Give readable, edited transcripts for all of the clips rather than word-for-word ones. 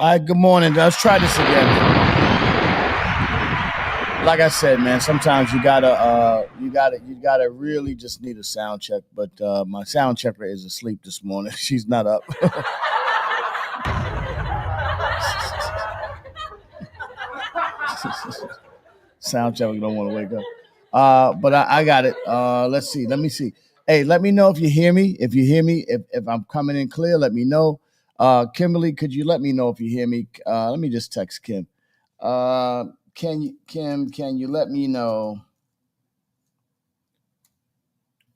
All right, good morning. Let's try this again. Like I said, man, sometimes you gotta really just need a sound check. But my sound checker is asleep this morning. She's not up. Sound checker don't want to wake up. But I got it. Let's see. Let me see. Hey, let me know if you hear me. If you hear me, if I'm coming in clear, let me know. Kimberly, could you let me know if you hear me? Let me just text Kim. Can you let me know?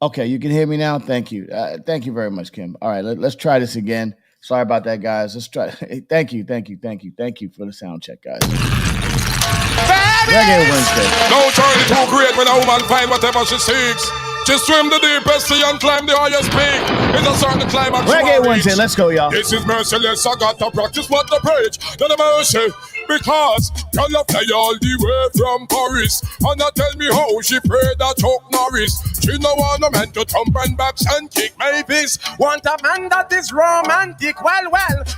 Okay, you can hear me now. Thank you. Thank you very much, Kim. All right, let's try this again. Sorry about that, guys. Let's try. Thank you for the sound check, guys. Reggae Wednesday. No journey too great when a woman find whatever she seeks. Just swim the deepest sea and climb the highest peak. It's a certain climax. Reggae Wednesday, let's go, y'all. This is merciless. I got to practice what the preach. Not a mercy. Because y'all fly all the way from Paris. And not tell me how she prayed that Chuck Norris. She no want a man to thump and backs and kick my piece. Want a man that is romantic. Well.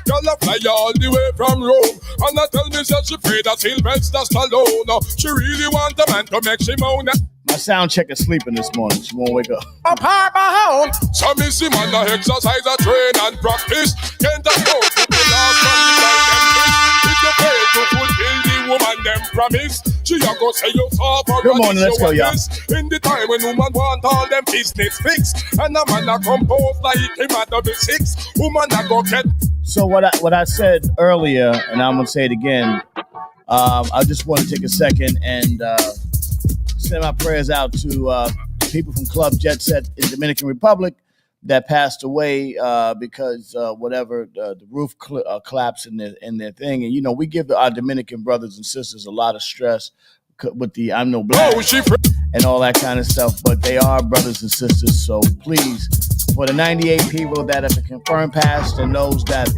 Y'all fly all the way from Rome. And not tell me that she prayed that Sylvester Stallone. She really want a man to make she moan. My sound check is sleeping this morning. She won't wake up. Up harbor home. So me see man a exercise, a train and practice. Can't afford to be lost from the life them wish. If you fail to fulfill the woman them promise, she a go say you suffer. Good morning, let's go, y'all. In the time when woman want all them business fixed, and a man a compose like him at W6, woman a go get. So what I said earlier, and I'm gonna say it again. I just want to take a second and send my prayers out to people from Club Jet Set in Dominican Republic that passed away because the roof collapsed in their thing. And, you know, we give our Dominican brothers and sisters a lot of stress with the I'm no black and all that kind of stuff. But they are brothers and sisters. So please, for the 98 people that have been confirmed passed and those that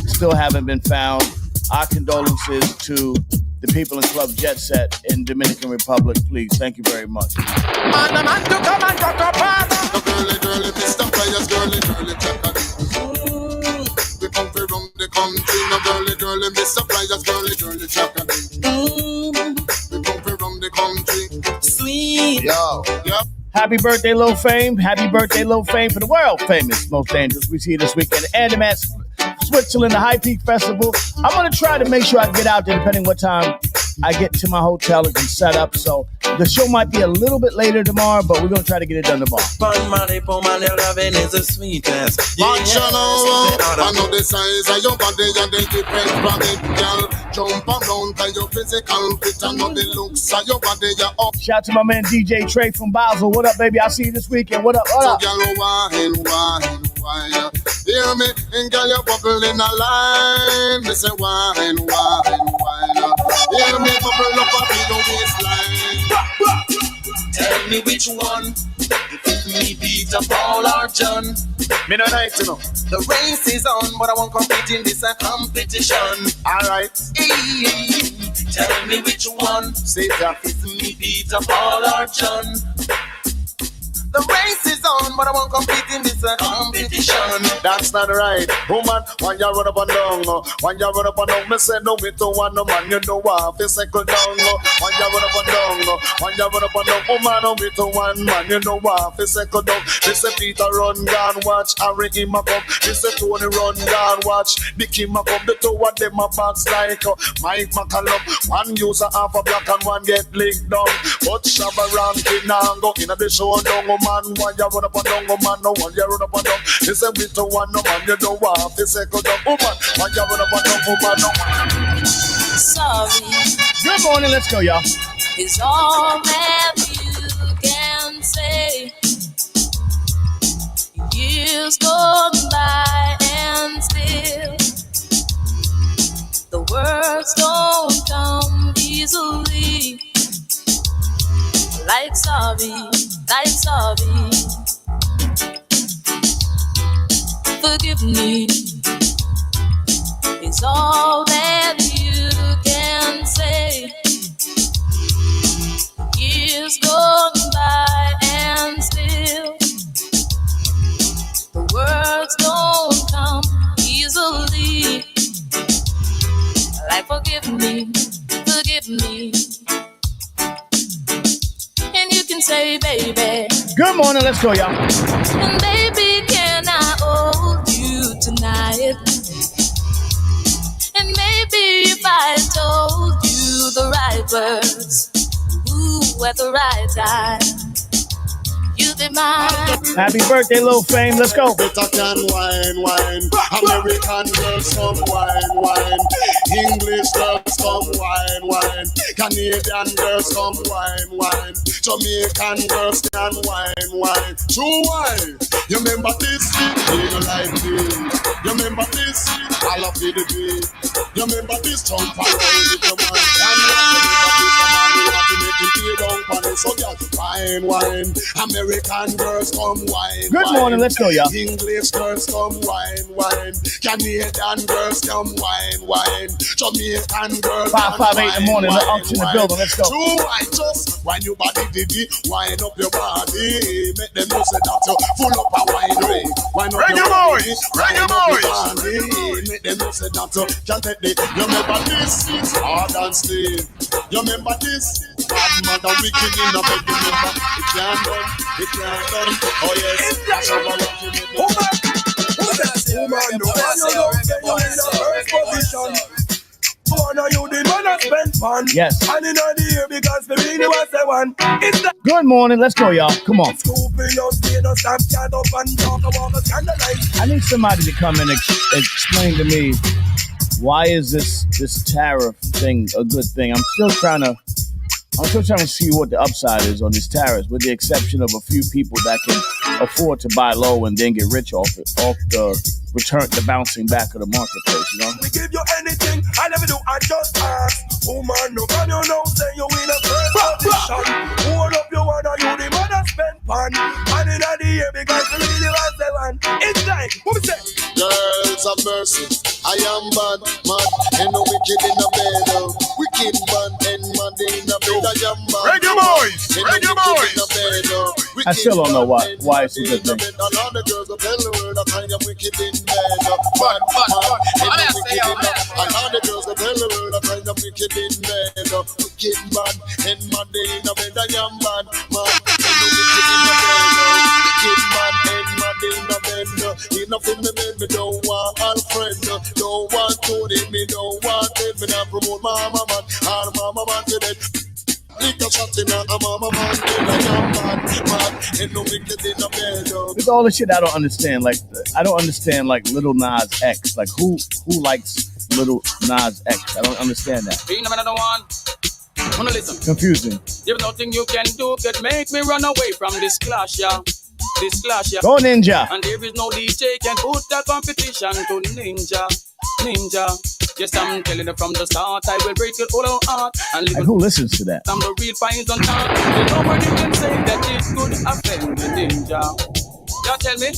still haven't been found, our condolences to the people in Club Jet Set in Dominican Republic, please. Thank you very much. Man to come and rock up. The girly, Mr. Players, girly, check it. We come from the country. No girly, Mr. Players, girly, check it. We come from the country. Sweet. Yo. Yep. Happy birthday, Lil Fame. Happy birthday, Lil Fame, for the world famous Most Dangerous. We see you this weekend at Andermatt, Switzerland, the High Peak Festival. I'm going to try to make sure I get out there depending what time I get to my hotel and can set up. So the show might be a little bit later tomorrow, but we're going to try to get it done tomorrow. Your loving is the sweetest. I know the size of your body and the different from it, girl. Jump around by your physical fit and know the looks of your body. Shout out to my man DJ Trey from Basel. What up, baby? I'll see you this weekend. What up? So, girl, wine. Hear me, and girl, you're bubbling a line. Me say wine. Hear me, bubble up on your waistline. Tell me which one. If me beat up Paul or John. Me no like to know. The race is on, but I won't compete in this competition. Alright. Tell me which one. Say that. If me beat up Paul or John. The race is on, but I won't compete in this competition. That's not right. Woman, when you run up and down, me say no me to one no man, you know what, fi second down. When you run up and down, woman, no me to one man, you know what, fi second down. This say Peter run down, watch Harry him a come. This say Tony run down, watch Nicky ma come. The two of them a box like Mike McCallum. One user half a black and one get licked down. But Shabba Rankin now go in the show down. Man, when you run up and down, man, no one you run up and down. This a bit to one, no man, you don't want to second down. Woman, when you run up and down, woman, no man. Sorry. Good morning, let's go, y'all. Is all that you can say. Years go by and still easily. Like sorry, like sorry. Forgive me is all that you can say. Years gone by and still the words don't come easily. Like forgive me, forgive me. And you can say, baby. Good morning, let's go, y'all. And baby, can I hold you tonight? And maybe if I told you the right words, ooh, at the right time, you'd be mine. Happy birthday, Lil Fame. Let's go. Better can wine. American girls come wine. English girls come wine. Canadian girls come wine. Jamaican girls can wine. True wine. You remember this? You like this. You remember this? I love the beat. You remember this? Jump around with your man. And you want to make it feel down for it. So just wine. American girls come wine. Good morning, let's go, y'all. English girls come wine. Canadian girls come wine. Jamaican girls 558 in the morning, let Unction in the building, let's go. True wine, just wine your body, diddy. Wine up your body. Make them know say that you full up a wine ring. Wine up your body. Wine up your body. Make them know say that you can't take it. You remember this? It's hard and still. You remember this? Bad mother wicked in the bed. Remember it can't done. It can't done. Oh yes. That's how I love you. Woman, no one you love, say you in the first position. One of you the man that spent fun. Yes. And in the year because the really was the one. It's the Good morning, let's go, y'all. Come on. scooping your skin or stop chat up and talk about the scandalize. I need somebody to come and explain to me why is this tariff thing a good thing. I'm still trying to see what the upside is on these tariffs, with the exception of a few people that can afford to buy low and then get rich off the bouncing back of the marketplace, you know? We give you anything, I never do, I just ask. Woman, no can you know, say you in a first position. Hold up your one, or you the man that spend fun. And in the year because the really was the one. It's like, what we say? Girls of mercy, I am bad, man, and no wicked in the bed. Wicked man and mad in the bed. I am bad. Reggae boys, reggae boys. I still don't know why it's a good thing. A lot of girls will tell the world I find them wicked in bed. Bad, and no wicked in the bed. A lot of girls will tell the world I find them wicked in bed. Wicked man and mad in the bed. I am bad, man, and no wicked in the bed. Wicked man and mad in the bed. Enough in the bed, me don't want Alfred. Don't want Tony, me don't want Ted. Me not promote Mama Man, all Mama Man to dead. There's all this shit I don't understand. Like, I don't understand, like, Little Nas X. Like, who likes Little Nas X? I don't understand that. Confusing. There's nothing you can do can make me run away from this clash, yeah. Go Ninja. And there is no DJ can put the competition to Ninja. Yes, I'm telling you from the start, I will break it all out. And like, who listens to that? I'm the real fines on top. Nobody can say that it could offend the Ninja. You tell me,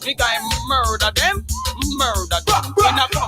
think I murder them?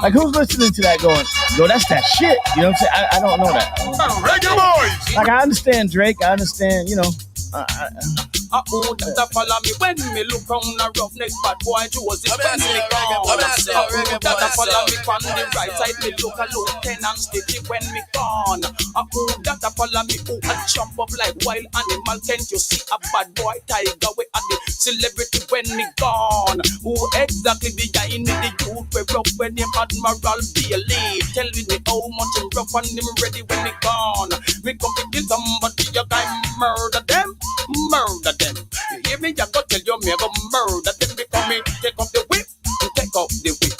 Like, who's listening to that going, yo, that's that shit? You know what I'm saying? I don't know that. Reggae boys. Like, I understand Drake. I understand, you know. That follow me when me look on a roughneck bad boy Joseph when me gone. That follow me on the right side, me look a Lieutenant Stitchy when me gone. That follow me who a jump up like wild animal. Can't you see a bad boy tiger way at the celebrity when me gone? Who exactly behind me the youth we rough when him Admiral Bailey? Tell me how much him rough and him ready when me gone. Me come to kill somebody, you guy murder them. You hear me? I go tell you me I go murder them because me take off the whip and take off the whip.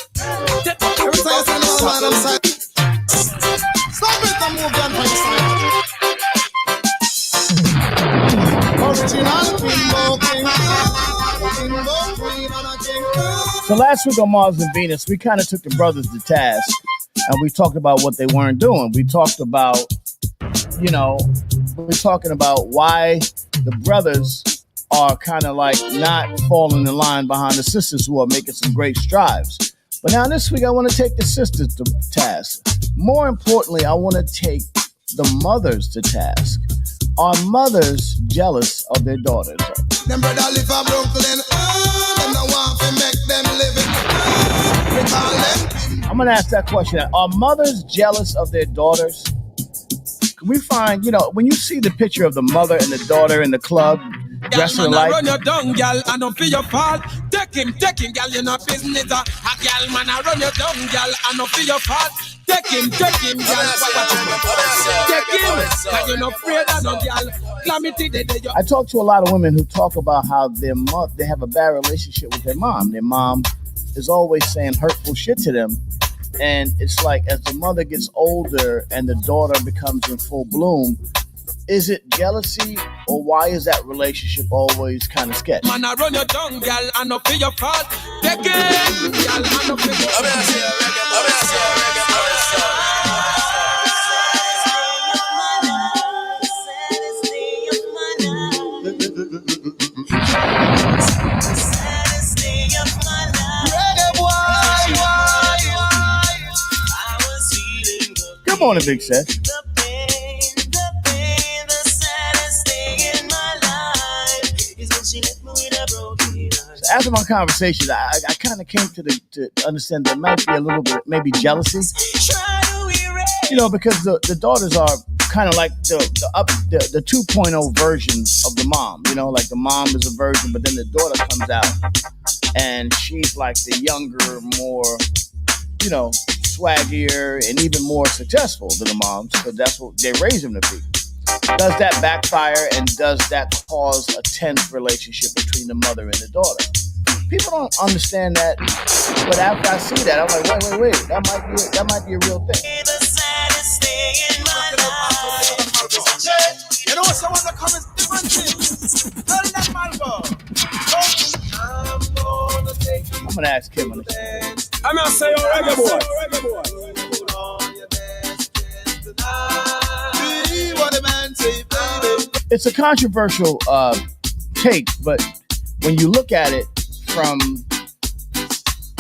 Take off the whip. Stop it and move on for your side. So last week on Mars and Venus, we kind of took the brothers to task and we talked about what they weren't doing. We talked about you know, we're talking about why the brothers are kind of like not falling in line behind the sisters who are making some great strides. But now this week, I want to take the sisters to task. More importantly, I want to take the mothers to task. Are mothers jealous of their daughters? Them brother live in Brooklyn, them no want to make them live in. I'm going to ask that question. Are mothers jealous of their daughters? Can we find, you know, when you see the picture of the mother and the daughter in the club, dressing alike. Run your down, girl, and don't feel your fault. Take him, girl, you're not business. A girl, man, I run your down, girl, and don't feel your fault. Take him, girl. Take him, and you're not afraid of no girl. I talk to a lot of women who talk about how they have a bad relationship with their mom. Their mom is always saying hurtful shit to them. And it's like as the mother gets older and the daughter becomes in full bloom, is it jealousy or why is that relationship always kind of sketchy? Man, I run your down, girl, and not feel your fault. Take it, girl, and not feel your Good morning, Big Seth. After my conversation, I kind of came to understand there might be a little bit, maybe jealousy. You know, because the daughters are kind of like the 2.0 version of the mom. You know, like the mom is a version, but then the daughter comes out and she's like the younger, more, you know, swaggier and even more successful than the moms, because that's what they raise them to be. Does that backfire and does that cause a tense relationship between the mother and the daughter? People don't understand that, but after I see that, I'm like, wait, that might be a real thing. You know, someone that comes different things. Tell that Malvo. I'm gonna ask Kim on this. I'm gonna say, oh, reggae boy. It's a controversial take, but when you look at it from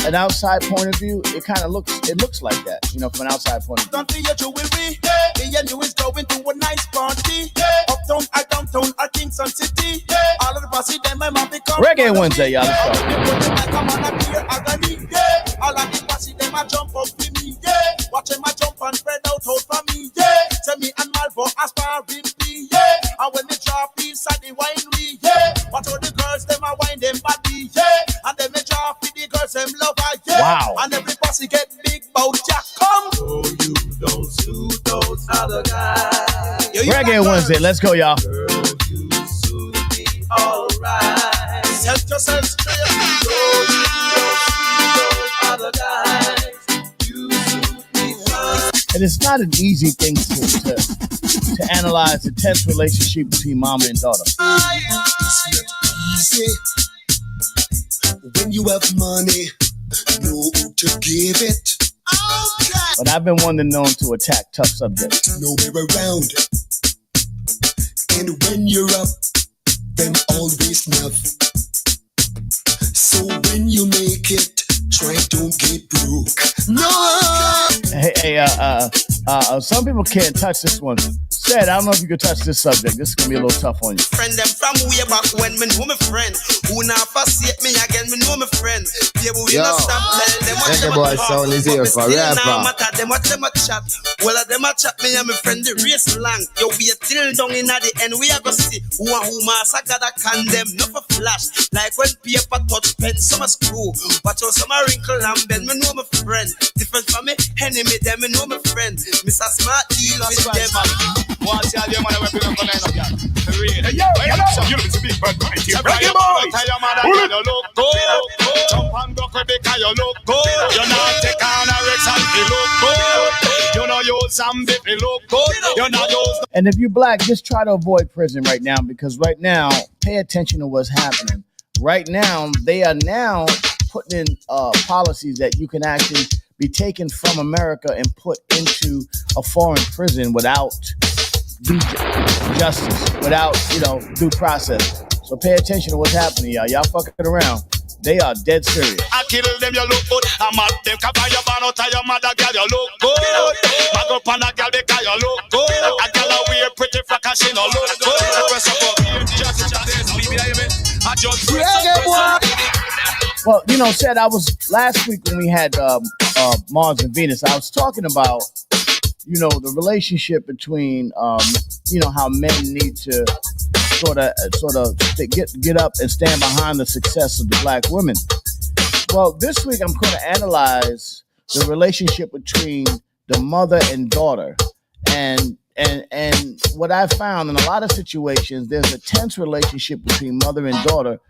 an outside point of view, it looks like that, you know, from an outside point of view. Don't forget you will be. The you is going to a nice party. Uptown, I downtown, I Kingston City. All of the bossy them my mom become. Reggae Wednesday, y'all. Let's go. All of the bossy them I jump up with me. Yeah, watching my jump and spread out for me. Yeah, tell me and Malvo aspiring be. Yeah, and when they drop inside the winery. Yeah, watch all the girls them I wine them body. Yeah, and then they drop with the girls them lover. Yeah, wow. And every bossy get big bout Jack come. Oh, you don't suit those other guys. Reggae Wednesday, let's go, y'all. Girl, you suit me alright. Set yourself straight. Oh, you don't suit those other guys. You suit me fine. And it's not an easy thing to analyze the tense relationship between mama and daughter. It's not easy when you have money, know to give it. Okay. But I've been one to known to attack tough subjects. Nowhere around. And when you're up, them always enough. So when you make it, try don't get broke. No. Hey, some people can't touch this one. Said, I don't know if you can touch this subject. This is gonna be a little tough on you. Friend them from way back when me know my friend. Who now forsake me again, me know my friend. People will not stop tell them what them boy sound is here for rapper. Now matter them what them a chat. Well them a chat me and my friend the race long. Yo we till down in at the end we are gonna see who and who master gotta condemn. No for flash. Like when paper touch pen, some a screw. Watch out some a wrinkle and bend. Me know my friend. Different from me enemy them, me know my friend. Mr. Smart deal with them. What's your name? I'm going to go down. Real. You look to be bad. Reggae boy. Tell your mother you look good. Jump and go because you look good. You're not take on a Rex and you look good. You know use some bit, you look good. You're not use. And if you're black, just try to avoid prison right now, because right now, pay attention to what's happening. Right now, they are now putting in policies that you can actually be taken from America and put into a foreign prison without do justice, without, due process. So pay attention to what's happening, y'all. Y'all fucking around. They are dead serious. I kill them, you look good. I'm at them, cover your ban out of your mother, girl, you look good. Mag up on a girl because you look good. A girl a wear pretty frock and she no look good. Press up up here, just baby, I just Well, said I was last week when we had Mars and Venus. I was talking about, the relationship between, how men need to sort of get up and stand behind the success of the black women. Well, this week I'm going to analyze the relationship between the mother and daughter, and what I found in a lot of situations, there's a tense relationship between mother and daughter,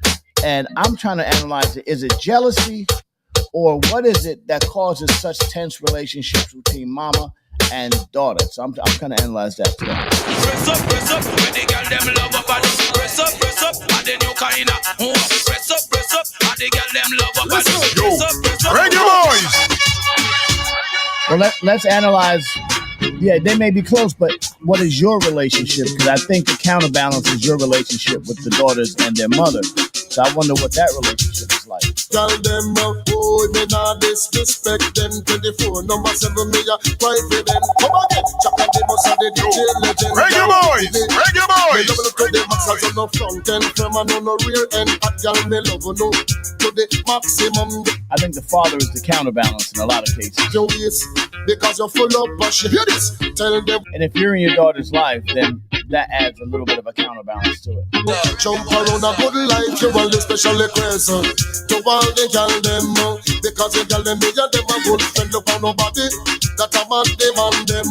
and I'm trying to analyze it. Is it jealousy, or what is it that causes such tense relationships between mama and daughter? So I'm going to analyze that today. Press up, when they girl them love up and press up, and then you kind of press up, and they girl them love up and press up. Reggae boys. Well, let's analyze. Yeah, they may be close, but what is your relationship? Because I think the counterbalance is your relationship with the daughters and their mother. So I wonder what that relationship is like. Tell them, oh, me not disrespect them. 24 number 7 me a cry for them. Come again, Jack and the boss and the DJ legend. Reggae boys. Me double to the max as on the front end, from and on the rear end. At y'all me love no to the maximum. I think the father is the counterbalance in a lot of cases. Your waist, because you're full of passion. Hear this? Tell them. And if you're in your daughter's life, then that adds a little bit of a counterbalance to it. Jump around a good life, you want the special request to all the girl them, because the girl them, yeah, them a good friend, look on nobody that a man demand them.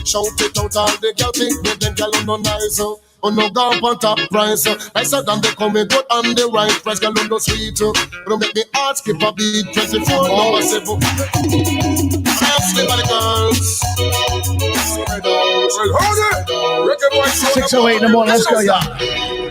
Shout it out, all the girl think me, them girl no nice. Oh no, God want top price. Nicer than they come with good on the right price. Girl on the sweet. Don't make me heart skip a beat. 24 number 7. Sleep on the girls. Well, hold it. 6:08 in the morning. Let's go, y'all.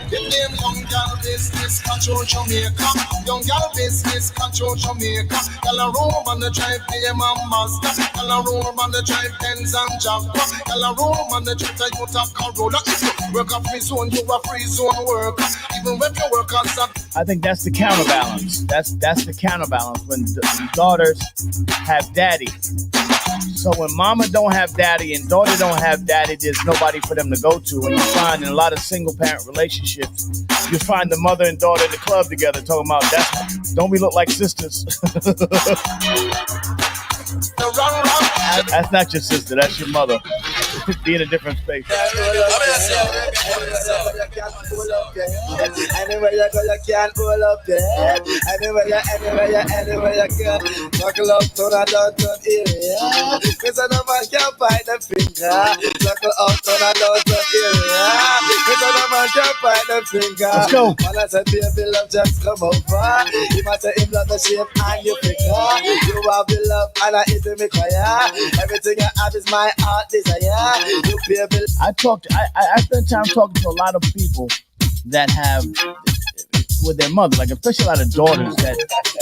Young girl business control Jamaica. Young girl business control Jamaica. Girl a roam on the drive BM and Mazda. Girl a roam on the drive Benz and Jaguar. Girl a roam on the drive Toyota Corolla. If you work a free zone, you a free zone worker. Even when you work on that. I think that's the counterbalance. That's the counterbalance when the daughters have daddy. So when mama don't have daddy and daughter don't have daddy, there's nobody for them to go to. And you find in a lot of single parent relationships, you find the mother and daughter in the club together talking about don't we look like sisters? That's not your sister, that's your mother. Be in a different space. Anywhere you go, you can't hold up there. Anywhere you go. Buckle up to the downtown area. Cause no man can find the finger. Buckle up to the downtown area. Cause no man can find the finger. Let's go. Man, I said, baby, love just come over. You must say, him love the shape and your figure. You have the love and I eat the fire. Everything I have is my heart desire. You pay a bill. I spend time talking to a lot of people that have with their mother, like especially a lot of daughters that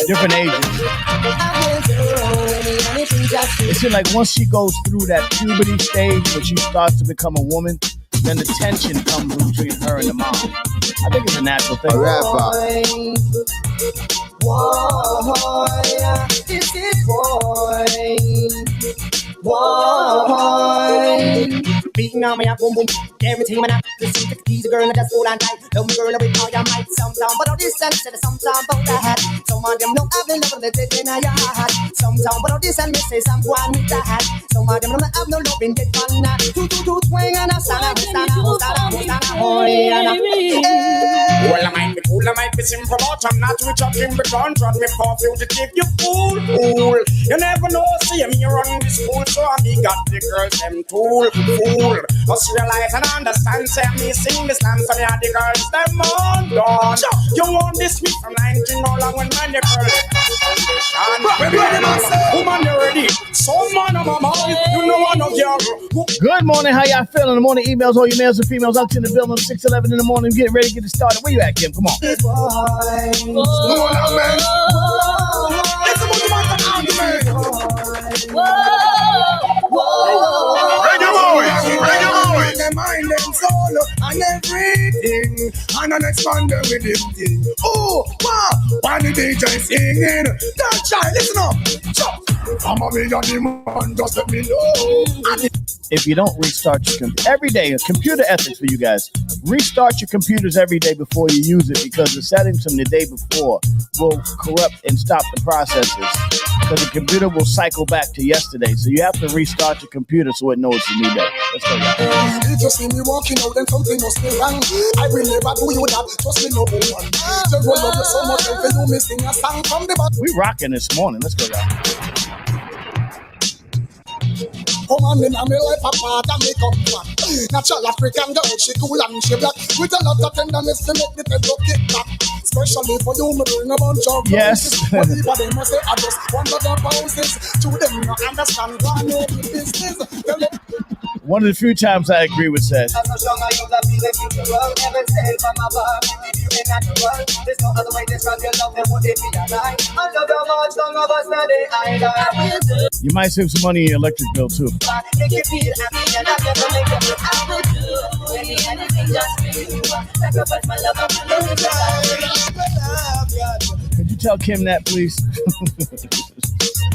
different ages. It seems like once she goes through that puberty stage where she starts to become a woman, then the tension comes between her and the mom. I think it's a natural thing. Beating on me, I boom boom. Guarantee me not to see the keys, girl, and that's all I like. Love me, girl, with all your might. Sometime, but all this and said sometime about that. Some of them don't have the love that they in your heart. Sometime, but all this and me say some one with that. Some of them don't have no love in the fun. Two, swing and a sana, well, I might be simple, but I'm not rich up in the contract. Me for fugitive, you fool. You never know, see me run this school, so I be got the girls them tool. Must realize and understand, say me sing this slam, so me had the girls them on done. You want this me from 19 no long when man the girl woman you ready, some man of my mouth, you know one of your. Good morning, how y'all feeling? In the morning emails, all you males and females out in the building, 6:11 in the morning, getting ready to get it started. Where you at, Kim? Come on. Reggae boys. And the next man there with him thing. Oh, wow, why the DJ singing? Don't try, listen up. I'm a million man, just let me know. If you don't restart your computer every day, computer ethics for you guys, restart your computers every day before you use it, because the settings from the day before will corrupt and stop the processes, because the computer will cycle back to yesterday. So you have to restart your computer so it knows it's a new day. Let's go, y'all. If you see me walking out, then something must be wrong. I will never do you that, trust me, no one. The roll of you so much, if you me sing a song from the bottom. We rocking this morning. Let's go, y'all. Come on in, I'm like a part and make up one. Natural African girl, she cool and she black. With a lot of tenderness to make the head look it back. Especially for you, me bring a bunch of yes. But even they must say, I just want the houses. To them, no understand why no business. One of the few times I agree with Seth. You might save some money in your electric bill too. Could you tell Kim that, please?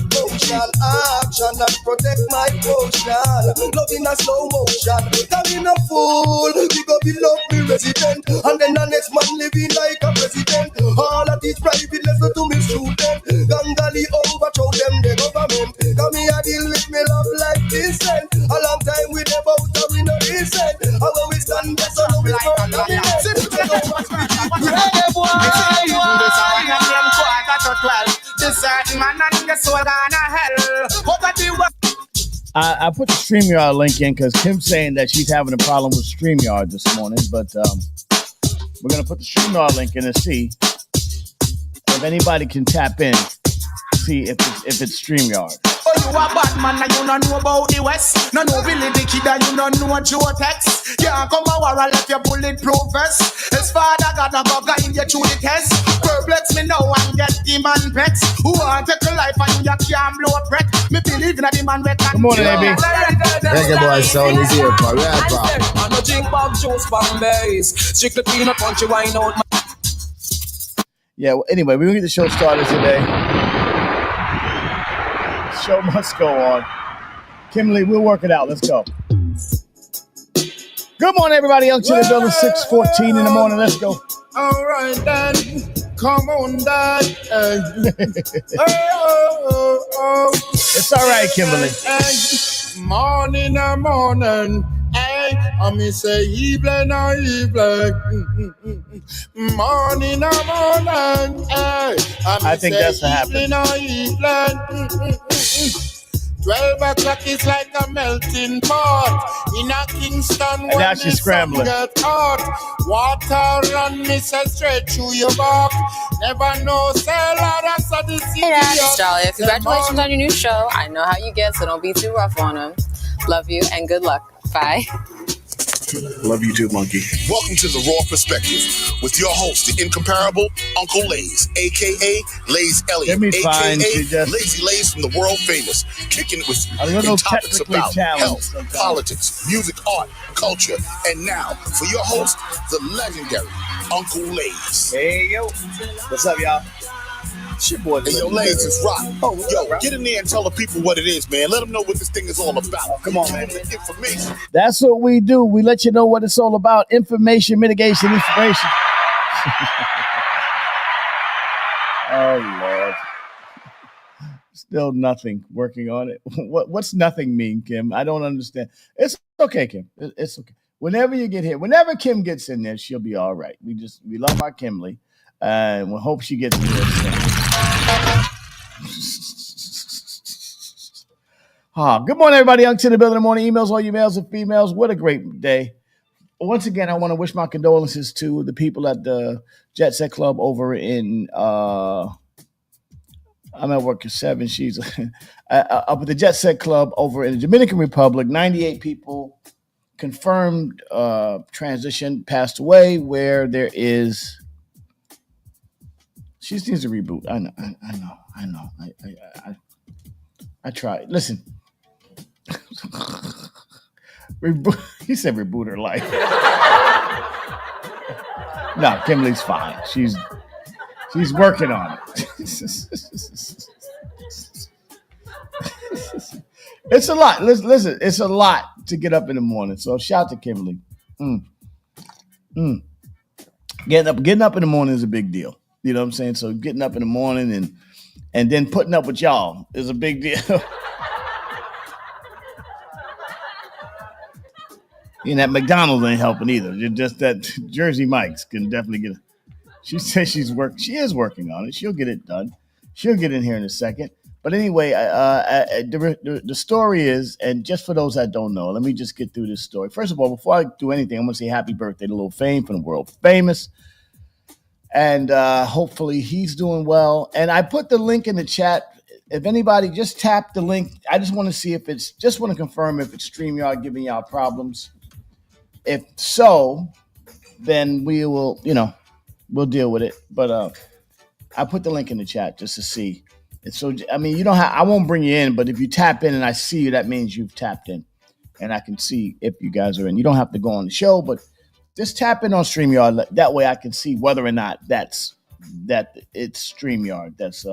Motion, action, and protect my potion. Loving a slow motion. Coming a fool, we go be lovely resident. And then the next man living like a president. All of these private lessons to me student. Gangali overthrow them, the government. Come here, deal with me love like this. A long time we never out, we no recent. And when we stand there, so we burn the I put the StreamYard link in because Kim's saying that she's having a problem with StreamYard this morning, but we're going to put the StreamYard link in and see if anybody can tap in, see if it's StreamYard. Oh, you a bad man and you don't know about the West. No Billy the Kid and you don't know Joe-Tex. Yeah, come a war and left your bulletproof vest. His father got a go guide you through the test. Perplex me now and get the man vexed. Who want to take a life and you can't blow a breath. Me believe in the man that can. Come on, baby. Reggae boy sound is here forever. I no drink bag juice from base. Strictly peanut country wine out my. Yeah, well, anyway, we're going to get the show started today. Show must go on. Kimberly, we'll work it out. Let's go. Good morning, everybody. Young to the building, 6:14 in the morning. Let's go. All right, then. Come on, Dad. It's all right, Kimberly. Morning. Hey, I me say evening. Morning. Hey, I think that's what happened. 12 o'clock is like a melting pot in a Kingston. And now she's scrambling. Water run me say straight through your back. Never know, say Lord, I saw this. Hey Dad, it's Dahlia. Congratulations on your new show. I know how you get, so don't be too rough on him. Love you and good luck. Bye. Love you too, monkey. Welcome to the Raw Perspective with your host, the incomparable Uncle Lays, a.k.a. Lays Elliott, a.k.a. Lazy Lays from the world famous, kicking it with topics about health, politics, music, art, culture, and now for your host, the legendary Uncle Lays. Hey, yo. What's up, y'all? It's your boy. Hey, yo, Lays is rock. Get in there and tell the people what it is, man. Let them know what this thing is all about. Come on, man. Information. That's what we do. We let you know what it's all about. Information, mitigation, inspiration. Oh, Lord. Still nothing. Working on it. What's nothing mean, Kim? I don't understand. It's okay, Kim. It's okay. Whenever you get here, whenever Kim gets in there, she'll be all right. We love our Kimberly. And we hope she gets in there soon. Good morning, everybody. Young to the building in the morning. Emails, all you males and females. What a great day. Once again, I want to wish my condolences to the people at the Jet Set Club over in, I'm at work at 7. She's up at the Jet Set Club over in the Dominican Republic. 98 people confirmed transition passed away, where there is. She needs a reboot. I know. I tried. Listen. He said reboot her life. No, Kimberly's fine. She's working on it. It's a lot. Listen, it's a lot to get up in the morning. So shout out to Kimberly. Getting up in the morning is a big deal. You know what I'm saying? So getting up in the morning and then putting up with y'all is a big deal. And that McDonald's ain't helping either. Just that Jersey Mike's can definitely get it. She says she is working on it. She'll get it done. She'll get in here in a second. But anyway, the story is, and just for those that don't know, let me just get through this story. First of all, before I do anything, I'm going to say happy birthday to Lil Fame from the World Famous. And hopefully he's doing well. And I put the link in the chat. If anybody, just tap the link. I just want to see if just want to confirm if it's StreamYard giving y'all problems. If so, then we will, we'll deal with it. But I put the link in the chat just to see. And so, I mean, I won't bring you in, but if you tap in and I see you, that means you've tapped in. And I can see if you guys are in. You don't have to go on the show, but just tap in on StreamYard. That way I can see whether or not it's StreamYard that's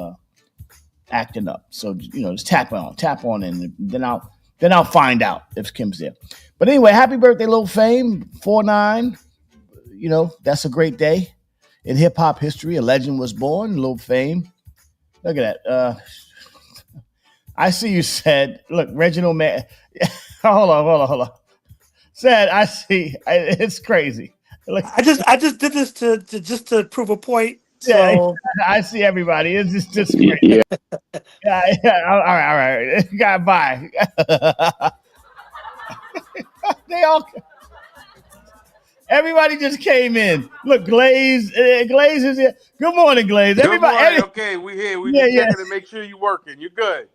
acting up. So, just tap on in. Then I'll find out if Kim's there. But anyway, happy birthday, Lil Fame, 49. That's a great day. In hip-hop history, a legend was born, Lil Fame. Look at that. I see you said, look, Reginald Man. Hold on. Said, I see. It's crazy. Look, I just did this to prove a point. Yeah, so. I see everybody. It's just great. Yeah. All right. Got by. Everybody just came in. Look, Glaze is here. Good morning, Glaze. Everybody. Good morning. Okay, we here. We just checking to make sure you're working. You're good.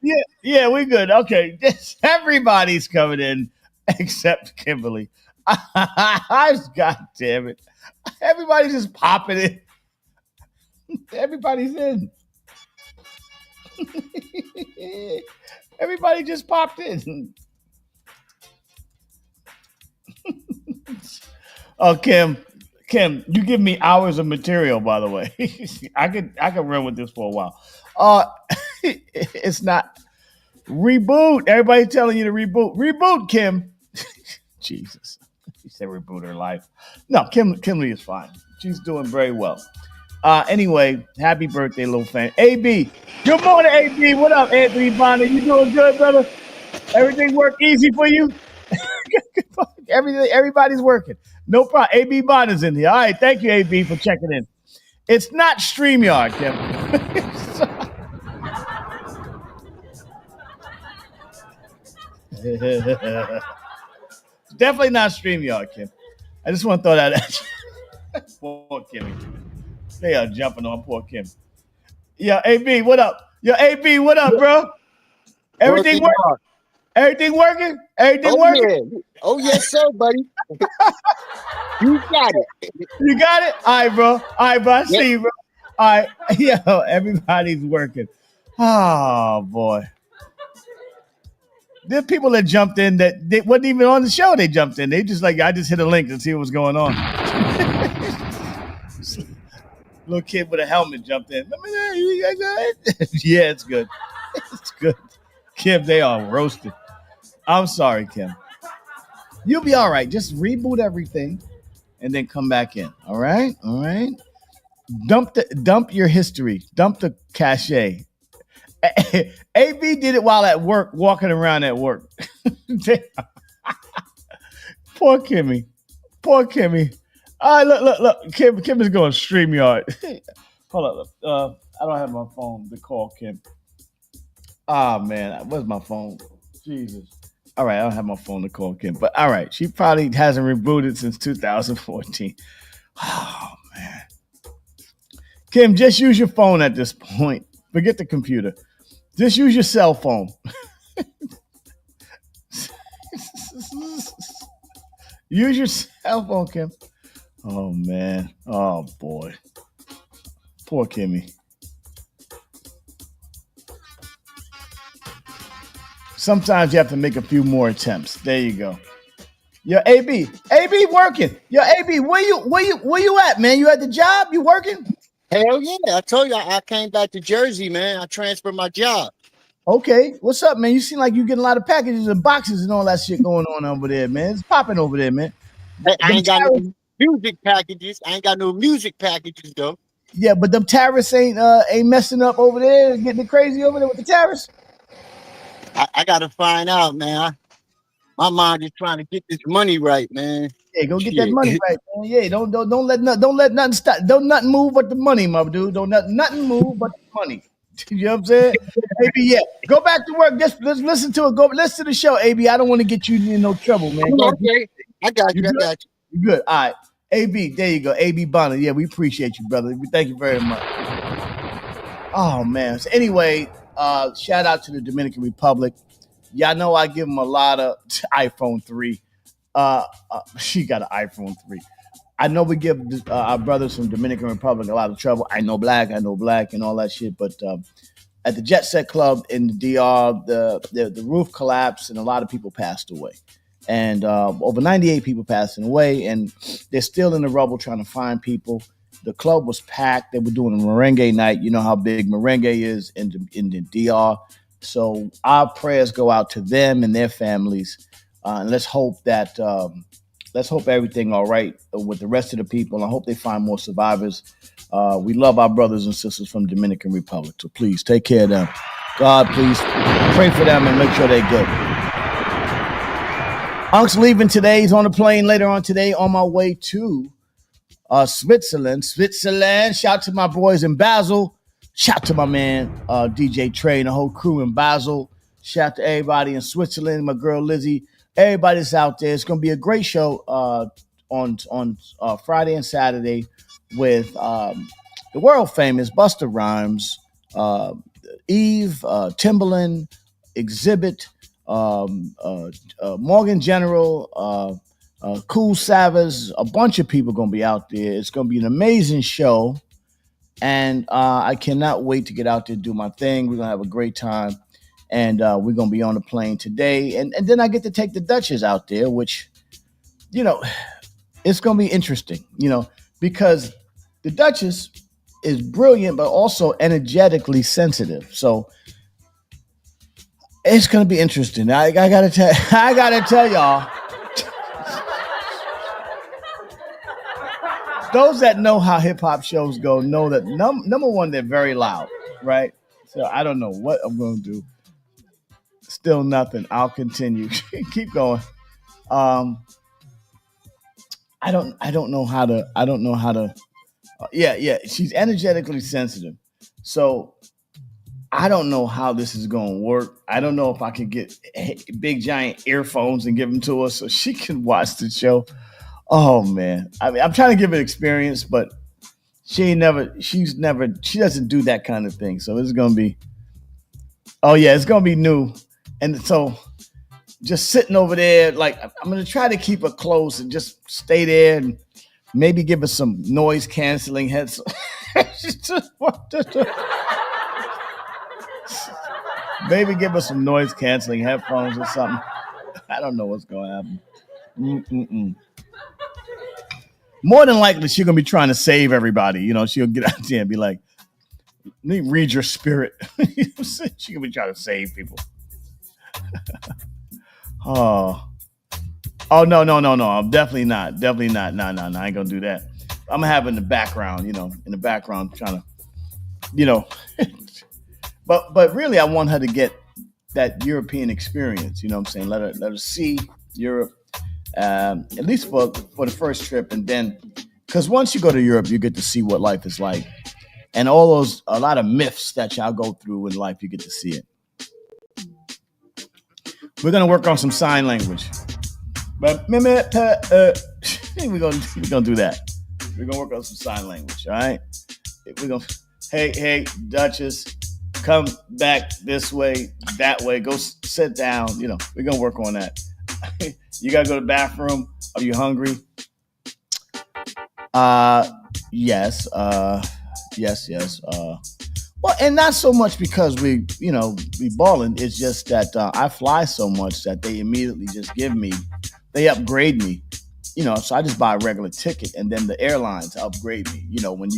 Yeah, we good. Okay, everybody's coming in except Kimberly. God damn it! Everybody's just popping in. Everybody's in. Everybody just popped in. Oh, Kim, you give me hours of material, by the way. I could run with this for a while. It's not reboot. Everybody telling you to reboot. Reboot, Kim. Jesus. She said reboot her life. No, Kimberly is fine. She's doing very well. Anyway, happy birthday, Lil Fame. AB. Good morning, AB. What up, Anthony Bonner? You doing good, brother? Everything work easy for you? Everybody's working. No problem. AB Bonner's in here. All right, thank you, AB, for checking in. It's not StreamYard, Kim. Definitely not StreamYard, Kim. I just want to throw that at you. Poor Kimmy. They are jumping on poor Kim. Yo, AB, what up? Yo, AB, what up, bro? Everything working? Everything working? Everything working? Yeah. Oh, yes, sir, buddy. You got it. You got it? All right, bro. I see you, bro. All right. Yo, everybody's working. Oh, boy. There are people that jumped in that they wasn't even on the show. They jumped in. They just I just hit a link and see what was going on. Little kid with a helmet jumped in. Yeah, it's good. It's good. Kim, they are roasted. I'm sorry, Kim. You'll be all right. Just reboot everything and then come back in. All right? All right? Dump your history. Dump the cachet. AB did it while at work, walking around at work. Poor Kimmy. Poor Kimmy. All right, look. Kim is going StreamYard. Hold up. I don't have my phone to call Kim. Ah, man. Where's my phone? Jesus. All right, I don't have my phone to call Kim. But all right, she probably hasn't rebooted since 2014. Oh, man. Kim, just use your phone at this point. Forget the computer. Just use your cell phone. Use your cell phone, Kim. Oh, man. Oh, boy. Poor Kimmy. Sometimes you have to make a few more attempts. There you go. Yo, AB working. Yo, AB, where you at, man? You at the job? You working? Hell yeah! I told you I came back to Jersey, man. I transferred my job. Okay, what's up, man? You seem like you getting a lot of packages and boxes and all that shit going on over there, man. It's popping over there, man. I ain't got no music packages. I ain't got no music packages though. Yeah, but them tariffs ain't messing up over there, getting it crazy over there with the tariffs. I gotta find out, man. My mind is trying to get this money right, man. Yeah, go get that money right, man. Yeah, don't let nothing stop. Don't nothing move but the money, my dude. Don't nothing move but the money. You know what I'm saying? AB, yeah. Go back to work. Just let's listen to it. Go listen to the show, AB. I don't want to get you in no trouble, man. Okay. I got you. You good? All right. AB, there you go. AB Bonner. Yeah, we appreciate you, brother. We thank you very much. Oh man. So anyway, shout out to the Dominican Republic. Y'all know I give them a lot of iPhone 3. She got an iPhone 3. I know we give our brothers from Dominican Republic a lot of trouble. I know black and all that shit. But at the Jet Set Club in the DR, the roof collapsed and a lot of people passed away. And over 98 people passing away. And they're still in the rubble trying to find people. The club was packed. They were doing a merengue night. You know how big merengue is in the DR. So our prayers go out to them and their families. And let's hope that everything all right with the rest of the people. I hope they find more survivors. We love our brothers and sisters from Dominican Republic. So please take care of them. God, please pray for them and make sure they're good. Unc's leaving today. He's on the plane later on today on my way to Switzerland. Shout to my boys in Basel. Shout to my man DJ Trey and the whole crew in Basel. Shout to everybody in Switzerland. My girl Lizzie. Everybody's out there. It's going to be a great show on Friday and Saturday with the world famous Busta Rhymes, Eve, Timbaland, Exhibit, Morgan General, Cool Savage. A bunch of people going to be out there. It's going to be an amazing show. And I cannot wait to get out there and do my thing. We're going to have a great time. And we're going to be on the plane today. And then I get to take the Duchess out there, which, you know, it's going to be interesting, you know, because the Duchess is brilliant, but also energetically sensitive. So it's going to be interesting. I got to tell y'all. Those that know how hip hop shows go know that number one, they're very loud, right? So I don't know what I'm going to do. Still nothing. I'll continue. Keep going. I don't know how to. Yeah. She's energetically sensitive. So I don't know how this is going to work. I don't know if I can get big giant earphones and give them to her so she can watch the show. Oh man. I mean, I'm trying to give it experience, but she doesn't do that kind of thing. So it's going to be, it's going to be new. And so just sitting over there, like I'm going to try to keep her close and just stay there and maybe give her some noise canceling heads. Maybe give her some noise canceling headphones or something. I don't know what's going to happen. More than likely, she's going to be trying to save everybody. You know, she'll get out there and be like, let me read your spirit. She's going to be trying to save people. Oh, no. I'm definitely not. No, I ain't going to do that. I'm going to have it in the background, trying to, but really I want her to get that European experience. You know what I'm saying? Let her see Europe. At least for the first trip, and then because once you go to Europe, you get to see what life is like, and a lot of myths that y'all go through in life, you get to see it. We're gonna work on some sign language, but we're gonna do that. We're gonna work on some sign language. All right, we're gonna hey Duchess, come back this way, that way, go sit down. You know, we're gonna work on that. You gotta go to the bathroom. Are you hungry? Yes. Well, and not so much because we balling. It's just that I fly so much that they immediately just give me they upgrade me. You know, so I just buy a regular ticket, and then the airlines upgrade me. You know, when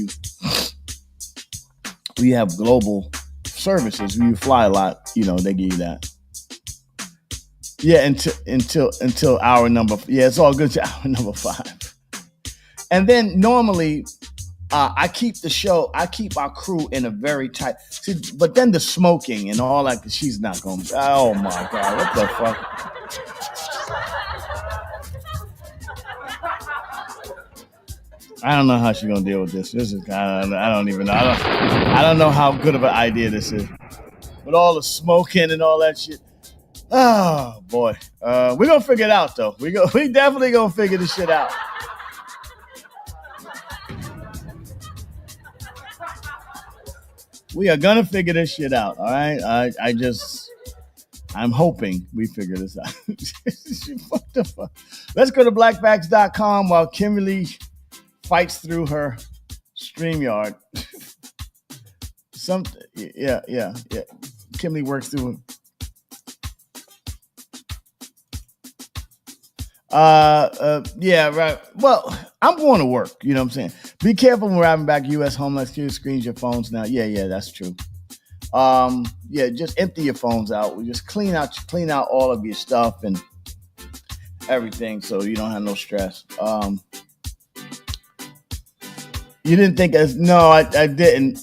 we have global services, when you fly a lot, you know, they give you that. Yeah, until hour number. Yeah, it's all good to hour number 5. And then normally, I keep our crew in a very tight. See, but then the smoking and all that, she's not going. Oh my God, what the fuck? I don't know how she's gonna deal with this. This is I don't even know. I don't know how good of an idea this is. With all the smoking and all that shit. Oh boy. We're gonna figure it out though. We definitely gonna figure this shit out. We are gonna figure this shit out. All right. I'm hoping we figure this out. What the fuck? Let's go to blackfacts.com while Kimberly fights through her StreamYard. Yeah. Kimberly works through it. Yeah, right. Well, I'm going to work. You know what I'm saying? Be careful when driving back. U.S. Homeland Security screens your phones now. Yeah, that's true. Yeah, just empty your phones out. We just clean out all of your stuff and everything, so you don't have no stress. You didn't think no, I didn't.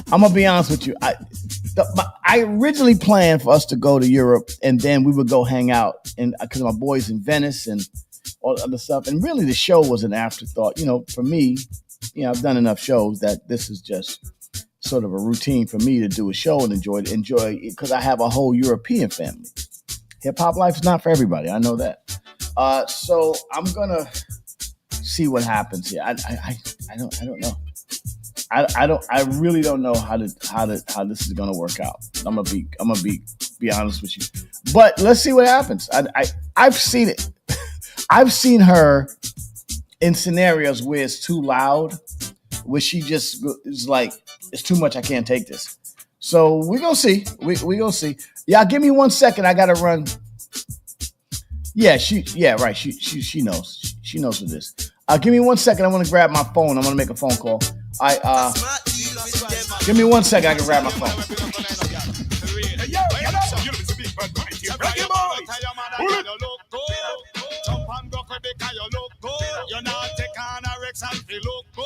I'm gonna be honest with you. I originally planned for us to go to Europe and then we would go hang out, and because my boys in Venice and all the other stuff. And really, the show was an afterthought. You know, for me, you know, I've done enough shows that this is just sort of a routine for me to do a show and enjoy it because I have a whole European family. Hip hop life is not for everybody. I know that. So I'm gonna see what happens here. I don't know. I really don't know how this is gonna work out. I'm gonna be honest with you. But let's see what happens. I've seen it. I've seen her in scenarios where it's too loud, where she just is like, it's too much. I can't take this. So we're gonna see. We gonna see. Yeah, give me 1 second. I gotta run. Yeah, right. She knows. She knows what this. Give me 1 second. I want to grab my phone. I'm gonna make a phone call. Give me 1 second. I can grab my phone. You not take on a Rex and feel look good.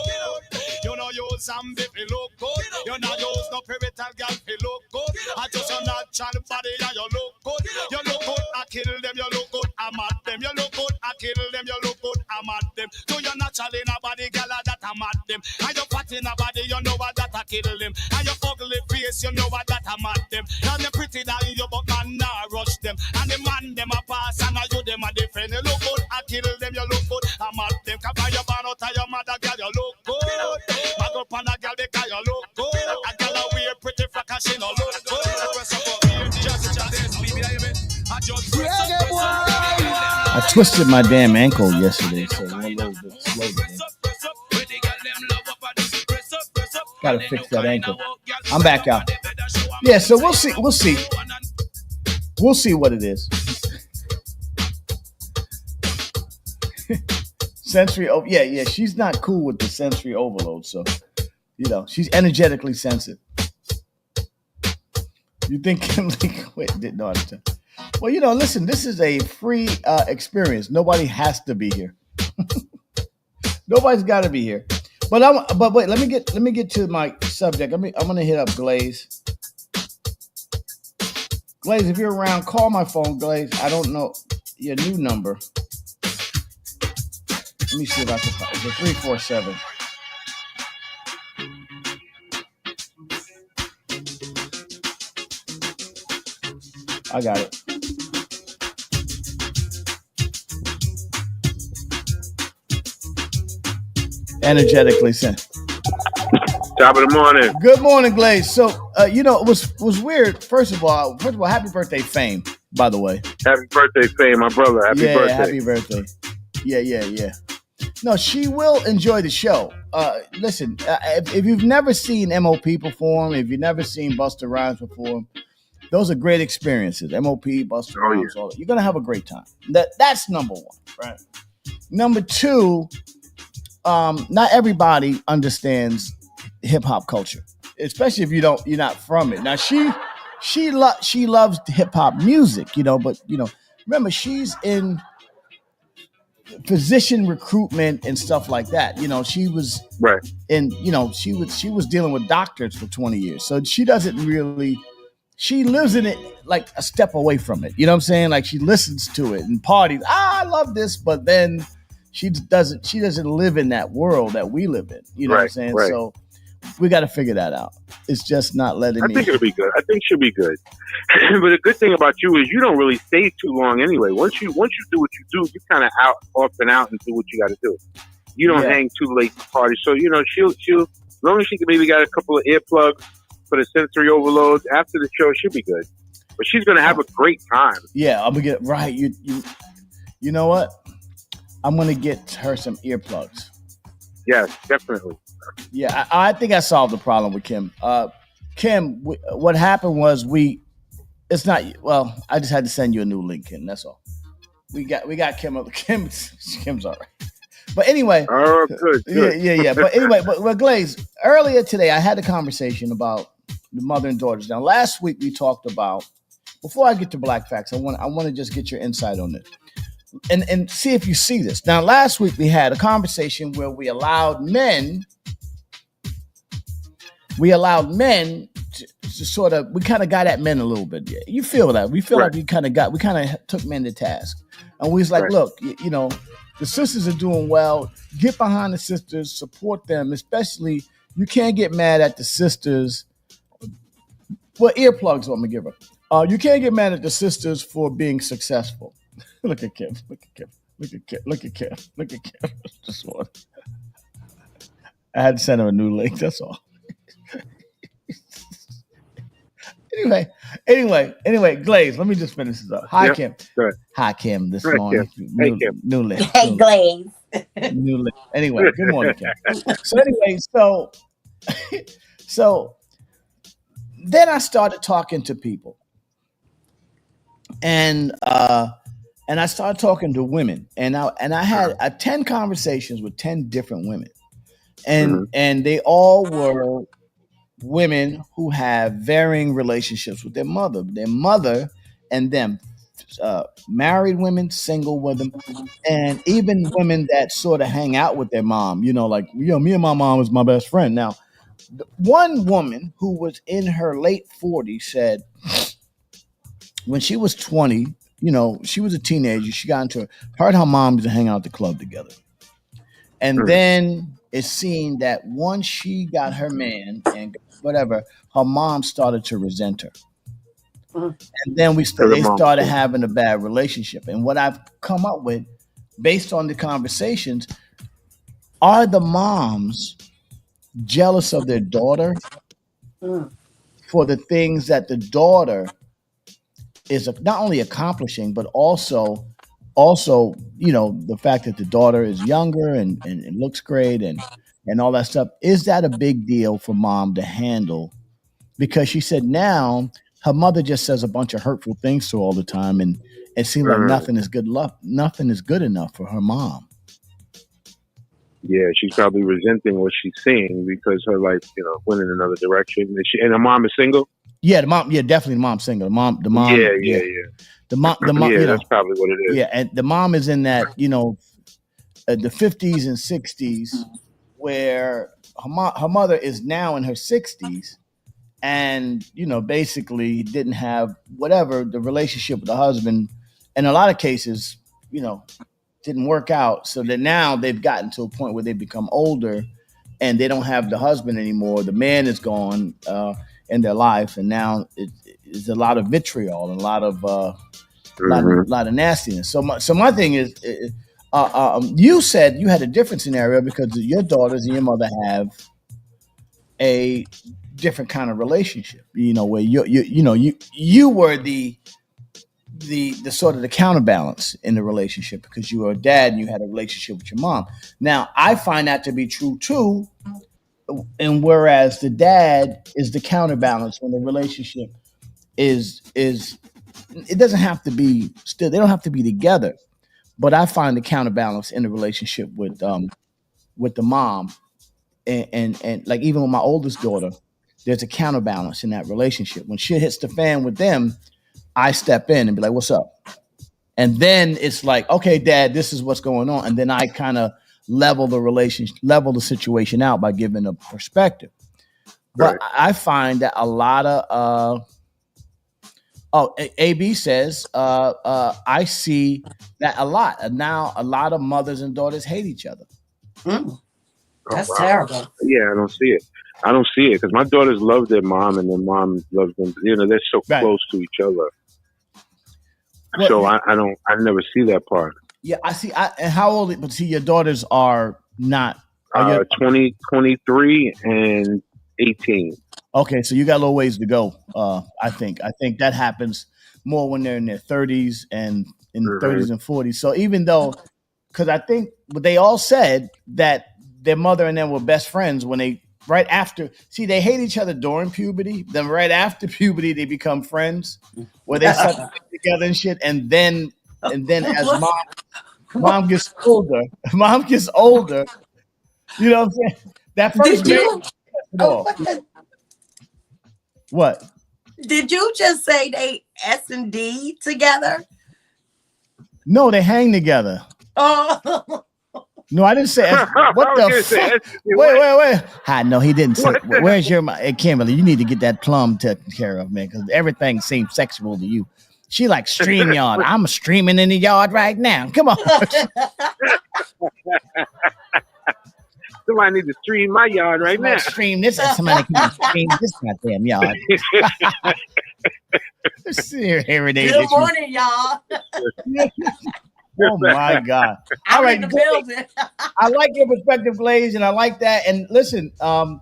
You know use zombie feel look good. You not use no pivotal girl feel look good. I just your natural body and you look good. You look good, I kill them. You look good, I'm at them. You look good, I kill them. You look good, I'm at them. Do you natural in a body, girl, that I'm at them. And you fat in a body, you know what that I kill them. And your ugly face, you know what that I'm at them. And you pretty down in your butt, man, now rush them. And the man them a pass, and you them a defend. You look good, I kill them. You look good, I'm at them. Come by your man out of your mother, girl, you look good. Back up on a girl because you look good. A girl a wear pretty frock and she no look good. I twisted my damn ankle yesterday, so I'm a little bit slow today. Gotta fix that ankle. I'm back out. Yeah, so we'll see. We'll see what it is. Sensory, yeah, she's not cool with the sensory overload, so, you know, she's energetically sensitive. You think Kimberly quit? Didn't know how to tell. Well, you know, listen, this is a free experience. Nobody has to be here. Nobody's got to be here. But wait, let me get to my subject. I'm gonna hit up Glaze. Glaze, if you're around, call my phone, Glaze. I don't know your new number. Let me see if I can find it. It's a 347. I got it. Energetically sent. Top of the morning. Good morning, Glaze. So, you know, it was weird. First of all, happy birthday, Fame, by the way. Happy birthday, Fame, my brother. Happy birthday. Happy birthday. Yeah. No, she will enjoy the show. Listen, if you've never seen MOP perform, if you've never seen Busta Rhymes perform, those are great experiences. MOP, Busta Rhymes, all that. You're gonna have a great time. That's number one, right? Number two, not everybody understands hip hop culture, especially if you're not from it. Now she loves hip hop music, but remember she's in physician recruitment and stuff like that. She was in, she was dealing with doctors for 20 years. So she lives in it like a step away from it. You know what I'm saying? Like she listens to it and parties. I love this, but then she doesn't live in that world that we live in. You know what I'm saying? Right. So we got to figure that out. It's just not letting me. I think it'll be good. I think she'll be good. But the good thing about you is you don't really stay too long anyway. Once you do what you do, you kind of off and out and do what you got to do. You don't hang too late to party. So, she'll as long as she can maybe got a couple of earplugs for the sensory overload after the show, she'll be good. But she's going to have a great time. Yeah, I'm going to get right. You know what? I'm going to get her some earplugs. Yes, definitely. Yeah, I think I solved the problem with Kim. Kim, what happened was it's not, well, I just had to send you a new link, Kim. That's all. We got Kim. Kim's all right. But anyway. Oh, good. Yeah. But anyway, but Glaze, earlier today, I had a conversation about the mother and daughters. Now, last week we talked about, before I get to Black Facts, I want to just get your insight on this. And see if you see this. Now, last week we had a conversation where we allowed men to sort of, we kind of got at men a little bit. You feel that? We feel like we kind of took men to task. And we was like, look, the sisters are doing well. Get behind the sisters, support them, especially you can't get mad at the sisters. Well, earplugs, I'm going to give her. You can't get mad at the sisters for being successful. Look at Kim. Just one. I had to send him a new link. That's all. Anyway, Glaze, let me just finish this up. Hi, Kim. Good. Hi, Kim. This morning. Hey, Kim. New link. Hey, Glaze. New link. Anyway, good morning, Kim. So then I started talking to people. And I started talking to women, and I had 10 conversations with 10 different women, and they all were women who have varying relationships with their mother and them, married women, single women, and even women that sort of hang out with their mom. Me and my mom was my best friend. Now, one woman who was in her late 40s said when she was 20. She was a teenager. She got into heard her mom used to hang out at the club together. And then it seemed that once she got her man and whatever, her mom started to resent her. And then they started having a bad relationship. And what I've come up with, based on the conversations, are the moms jealous of their daughter for the things that the daughter is not only accomplishing, but also, the fact that the daughter is younger and looks great and all that stuff. Is that a big deal for mom to handle? Because she said now her mother just says a bunch of hurtful things to her all the time, and it seems like nothing is good enough for her mom. Yeah, she's probably resenting what she's seeing because her life, went in another direction. And her mom is single. Yeah, definitely the mom's single. The mom. Yeah. The mom. Yeah, that's probably what it is. Yeah, and the mom is in that, the 50s and 60s, where her mother is now in her 60s, and basically didn't have whatever the relationship with the husband. In a lot of cases, didn't work out. So that now they've gotten to a point where they become older, and they don't have the husband anymore. The man is gone. In their life, and now it's a lot of vitriol and a lot of nastiness. So my thing is, you said you had a different scenario because your daughters and your mother have a different kind of relationship. Where you were the sort of the counterbalance in the relationship because you were a dad and you had a relationship with your mom. Now I find that to be true too. And whereas the dad is the counterbalance when the relationship is it doesn't have to be still. They don't have to be together, but I find the counterbalance in the relationship with the mom, and like even with my oldest daughter, there's a counterbalance in that relationship. When shit hits the fan with them, I step in and be like, "What's up?" And then it's like, "Okay, Dad, this is what's going on," and then I kind of level the situation out by giving a perspective. But I find that a lot of AB says I see that a lot. And now a lot of mothers and daughters hate each other. That's terrible. Yeah, I don't see it. I don't see it because my daughters love their mom and their mom loves them. You know, they're so close to each other. Well, so I never see that part. Yeah, I see. And how old? But see, your daughters are not. 20, 23, and 18. Okay, so you got a little ways to go. I think that happens more when they're in their 30s and in 30s and 40s. So even though, because I think they all said that their mother and them were best friends when they right after. See, they hate each other during puberty. Then right after puberty, they become friends, where they start together and shit. And then as mom gets older, you know what I'm saying? That first What? Did you just say they S&D together? No, they hang together. Oh. No, I didn't say what the fuck? Wait. Hi, no, he didn't say. Where's your Kimberly? You need to get that plum taken care of, man, because everything seems sexual to you. She like StreamYard. I'm streaming in the yard right now. Come on. Somebody need to stream my yard right now. Stream this. Somebody can stream this goddamn yard. Good morning, y'all. Oh my God! All right, in the building. I like your perspective, Glaze, and I like that. And listen, I'm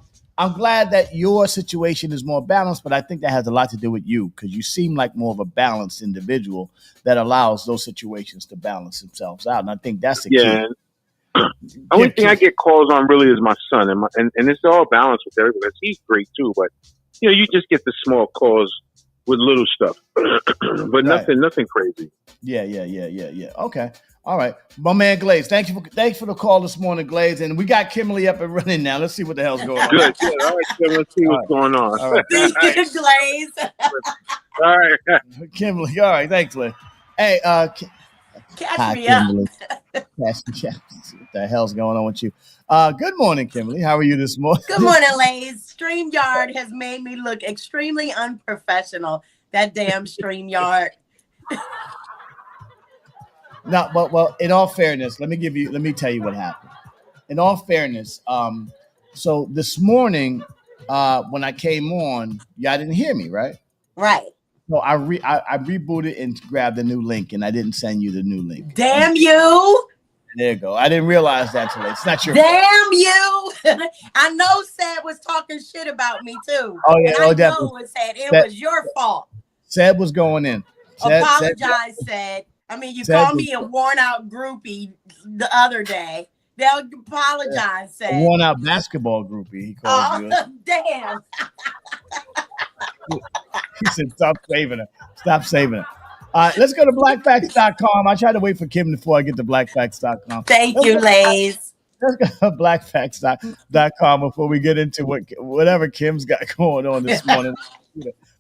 glad that your situation is more balanced, but I think that has a lot to do with you because you seem like more of a balanced individual that allows those situations to balance themselves out. And I think that's the key. The only thing I get calls on really is my son, and it's all balanced with everybody. He's great too, but you know, you just get the small calls with little stuff, but nothing crazy. Yeah. Okay, all right, my man Glaze. Thanks for the call this morning, Glaze, and we got Kimberly up and running now. Let's see what the hell's going on. Good. All right, let's see what's going on. All right. Glaze. All right, Kimberly. All right, thanks, Liz. Hey, catch me Kimberly. up. What the hell's going on with you? Good morning, Kimberly. How are you this morning? Good morning, ladies. StreamYard has made me look extremely unprofessional. That damn StreamYard. No, well, in all fairness, let me tell you what happened. In all fairness, so this morning, when I came on, y'all didn't hear me, right? Right. So I rebooted and grabbed the new link, and I didn't send you the new link. Damn you! There you go. I didn't realize that today. It's not your damn fault. You! I know Seb was talking shit about me too. Oh yeah, I definitely. It was your fault. Seb was going in. Apologize, Seb. I mean, you called me a worn out groupie the other day. They'll apologize, Seb. A worn out basketball groupie. He called you. Damn. He said, "Stop saving it. Stop saving it." Let's go to blackfacts.com. I try to wait for Kim before I get to blackfacts.com. Thank you, Lays. Let's go to blackfacts.com before we get into whatever Kim's got going on this morning.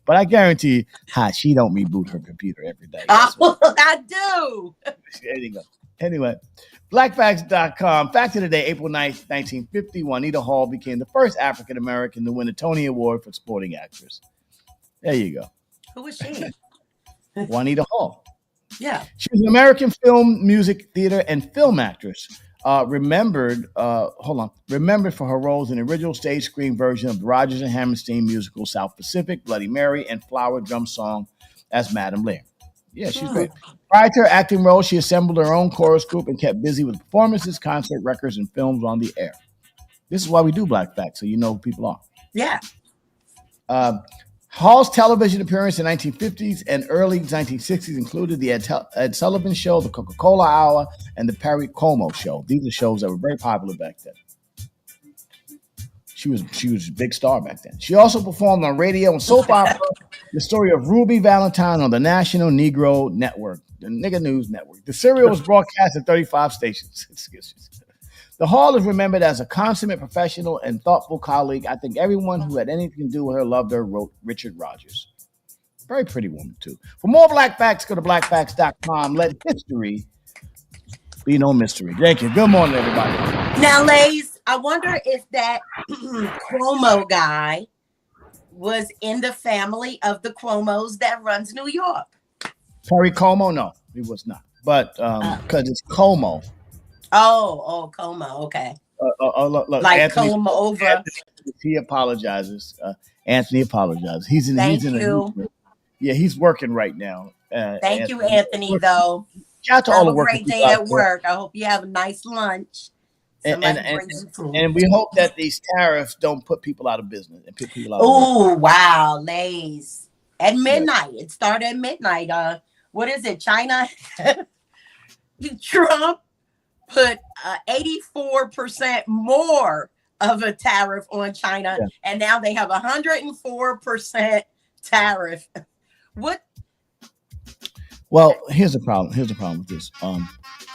But I guarantee you, she don't reboot her computer every day. I do. There you go. Anyway, blackfacts.com. Fact of the day, April 9th, 1950, Juanita Hall became the first African-American to win a Tony Award for Supporting Actress. There you go. Who was she? Juanita Hall. Yeah. She was an American film, music, theater, and film actress. Remembered for her roles in the original stage screen version of the Rodgers and Hammerstein musical South Pacific, Bloody Mary, and Flower Drum Song as Madame Lear. Yeah, she's great. Prior to her acting role, she assembled her own chorus group and kept busy with performances, concert records, and films on the air. This is why we do Black Facts, so you know who people are. Yeah. Hall's television appearance in the 1950s and early 1960s included the Ed Sullivan Show, the Coca-Cola Hour, and the Perry Como Show. These are shows that were very popular back then. She was a big star back then. She also performed on radio and soap opera The story of Ruby Valentine on the National Negro Network, the Nigga News Network. The serial was broadcast at 35 stations. The Hall is remembered as a consummate professional and thoughtful colleague. I think everyone who had anything to do with her loved her, wrote Richard Rogers. Very pretty woman, too. For more Black Facts, go to blackfacts.com. Let history be no mystery. Thank you. Good morning, everybody. Now, Lays, I wonder if that Cuomo guy was in the family of the Cuomos that runs New York. Perry Como? No, he was not. But because it's Como. Oh, Como. Okay. Look, like Anthony, Como over. He apologizes. Anthony apologizes. He's in. Thank he's in you. Yeah, he's working right now. Thank you, Anthony. Though. Shout out to all the Have a workers great day at work. I hope you have a nice lunch. And we hope that these tariffs don't put people out of business and put people out. Oh wow, Lays at midnight. It started at midnight. What is it? China. Trump put 84% more of a tariff on China, and now they have 104% tariff. What? Well, here's the problem. Here's the problem with this.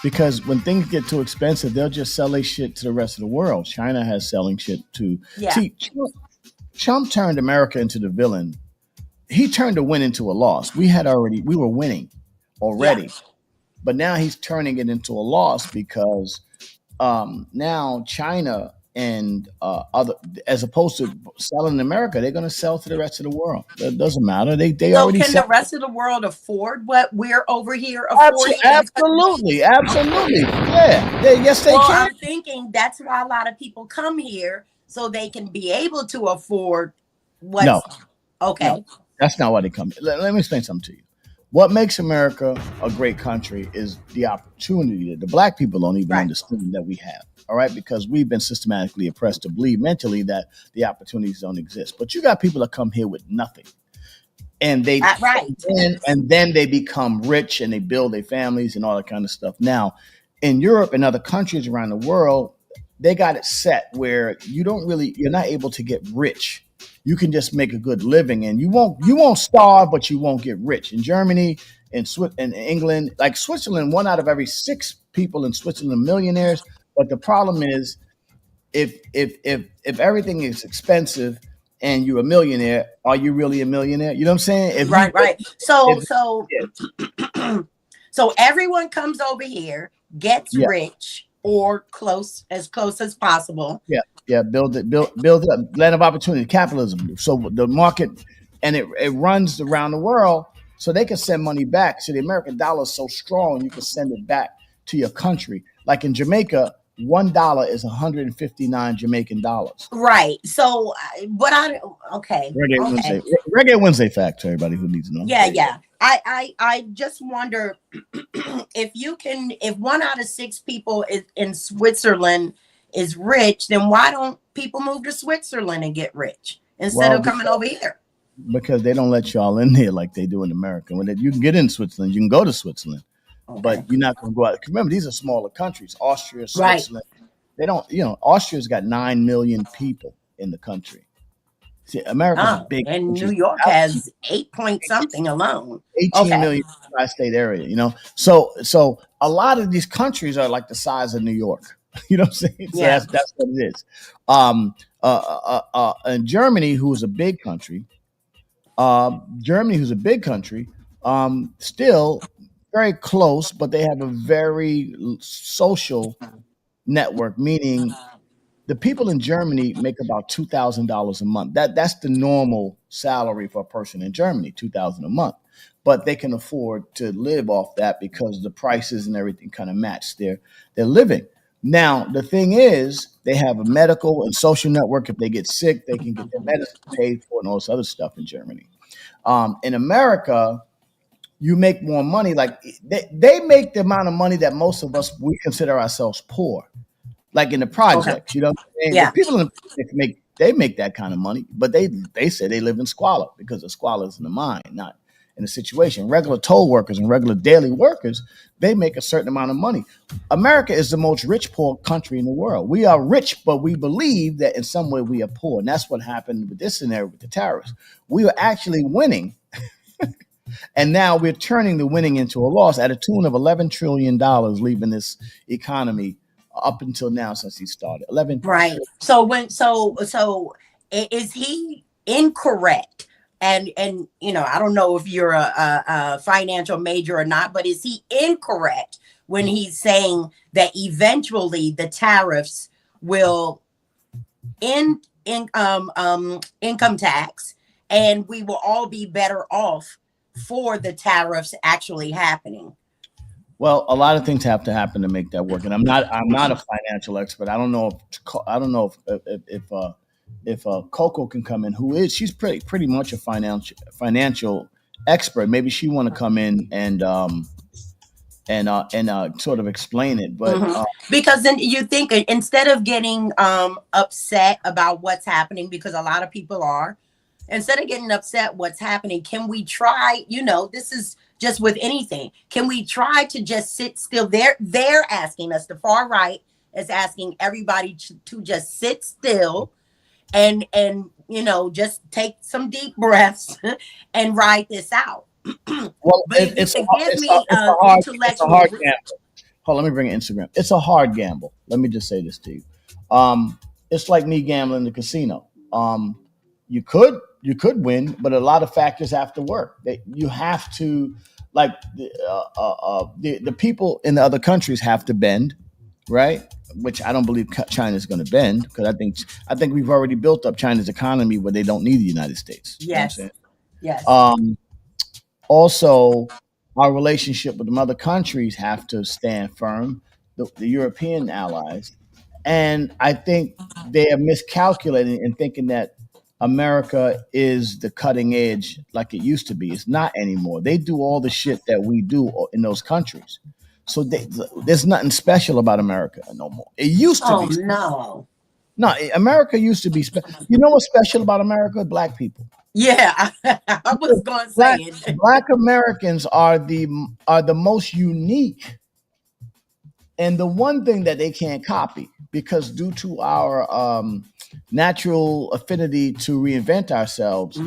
Because when things get too expensive, they'll just sell their shit to the rest of the world. China has selling shit too. See, Trump turned America into the villain. He turned a win into a loss. We were winning already. But now he's turning it into a loss because now China and other, as opposed to selling in America, they're going to sell to the rest of the world. That doesn't matter. They so already can sell. the rest of the world afford what we're over here affording? Absolutely. Yeah. Yes, they can. I'm thinking that's why a lot of people come here so they can be able to afford what. No. Okay. No, that's not why they come. Let me explain something to you. What makes America a great country is the opportunity that the black people don't even understand that we have. All right, because we've been systematically oppressed to believe mentally that the opportunities don't exist. But you got people that come here with nothing, and they and then they become rich and they build their families and all that kind of stuff. Now, in Europe and other countries around the world, they got it set where you're not able to get rich. You can just make a good living, and you won't starve, but you won't get rich. In Germany, in England, like Switzerland, 1 out of every 6 people in Switzerland are millionaires. But the problem is, if everything is expensive and you're a millionaire, are you really a millionaire? You know what I'm saying? Right. So everyone comes over here, gets rich or as close as possible. Yeah. Build it up. Land of opportunity, capitalism. So the market, and it runs around the world, so they can send money back. So the American dollar is so strong, you can send it back to your country. Like in Jamaica, $1 is 159 Jamaican dollars. Right. So, okay. Reggae Wednesday fact to everybody who needs to know. Yeah. I just wonder if 1 out of 6 people in Switzerland is rich, then why don't people move to Switzerland and get rich instead of coming over here? Because they don't let y'all in there like they do in America. When you can get in Switzerland, you can go to Switzerland. Okay. But you're not going to go out. Remember, these are smaller countries. Austria, Switzerland. They don't, Austria's got 9 million people in the country. See, America's big. And New York has 8 point something alone. 18 million tri-state area, So a lot of these countries are like the size of New York. You know what I'm saying? So that's what it is. And Germany, who's a big country, still very close, but they have a very social network, meaning the people in Germany make about $2,000 a month. That's the normal salary for a person in Germany, $2,000 a month. But they can afford to live off that because the prices and everything kind of match their living. Now, the thing is, they have a medical and social network. If they get sick, they can get their medicine paid for and all this other stuff in Germany. In America, you make more money. Like they make the amount of money that most of us, we consider ourselves poor. Like in the projects, you know what I'm saying? Yeah. The people in the projects make that kind of money, but they say they live in squalor because the squalor is in the mind, not in the situation. Regular toll workers and regular daily workers, they make a certain amount of money. America is the most rich poor country in the world. We are rich, but we believe that in some way we are poor. And that's what happened with this scenario with the tariffs. We were actually winning And now we're turning the winning into a loss at a tune of $11 trillion, leaving this economy up until now since he started. 11. Right. So is he incorrect? And I don't know if you're a financial major or not, but is he incorrect when he's saying that eventually the tariffs will end income tax, and we will all be better off for the tariffs actually happening? Well, a lot of things have to happen to make that work, and I'm not a financial expert. I don't know if Coco can come in. She's pretty much a financial expert. Maybe she want to come in and sort of explain it. But because then you think, instead of getting upset about what's happening, because a lot of people are, instead of getting upset what's happening, can we try, this is just with anything, can we try to just sit still? They're asking us, the far right is asking everybody to just sit still and just take some deep breaths and ride this out. Well, it's a hard gamble. Hold on, let me bring Instagram. It's a hard gamble. Let me just say this to you. It's like me gambling the casino. You could win, but a lot of factors have to work. You have to, like, the people in the other countries have to bend, right? Which I don't believe China's going to bend, because I think we've already built up China's economy where they don't need the United States. Yes. Yes. Also, our relationship with the other countries have to stand firm, the European allies. And I think they are miscalculating in thinking that America is the cutting edge like it used to be. It's not anymore. They do all the shit that we do in those countries. So there's nothing special about America no more. It used to be. No, America used to be special. You know what's special about America? Black people. Yeah, I was going to say it. Black Americans are the most unique, and the one thing that they can't copy, because due to our natural affinity to reinvent ourselves,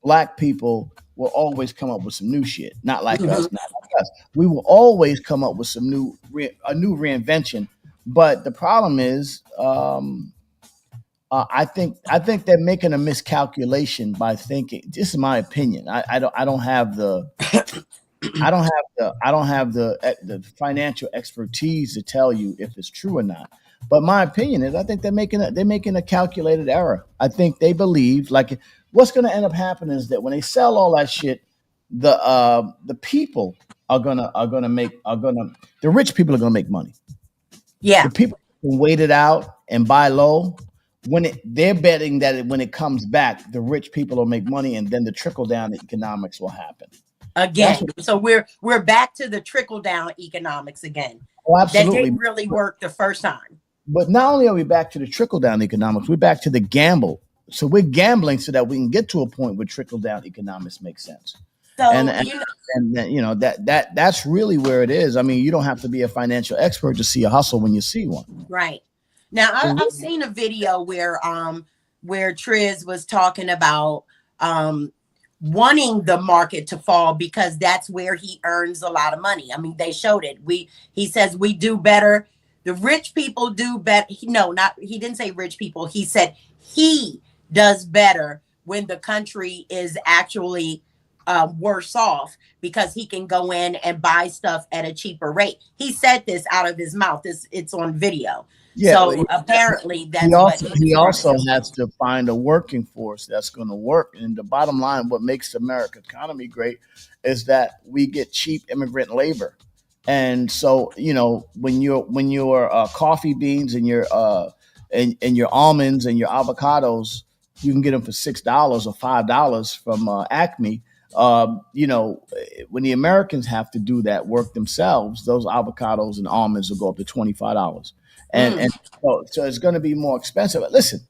Black people will always come up with some new shit. Not like us. We will always come up with some new reinvention. But the problem is, I think they're making a miscalculation by thinking. This is my opinion. I don't have the financial expertise to tell you if it's true or not. But my opinion is, I think they're making a calculated error. I think they believe, like, what's going to end up happening is that when they sell all that shit, the people the rich people are gonna make money. Yeah, the people can wait it out and buy low. They're betting that when it comes back, the rich people will make money, and then the trickle down economics will happen again. So we're back to the trickle down economics again. Oh, absolutely. That didn't really work the first time. But not only are we back to the trickle down economics, we're back to the gamble. So we're gambling so that we can get to a point where trickle down economics makes sense. So that's really where it is. I mean, you don't have to be a financial expert to see a hustle when you see one. Right. Now, I've seen a video where Triz was talking about wanting the market to fall because that's where he earns a lot of money. I mean, they showed it. He says we do better. The rich people do better. He didn't say rich people. He said he does better when the country is actually worse off, because he can go in and buy stuff at a cheaper rate. He said this out of his mouth. It's on video. Yeah, so apparently he also has to find a working force that's going to work. And the bottom line, what makes America's economy great is that we get cheap immigrant labor. And so, when your coffee beans and your almonds and your avocados, you can get them for $6 or $5 from Acme. When the Americans have to do that work themselves, those avocados and almonds will go up to $25. And so it's going to be more expensive. But listen,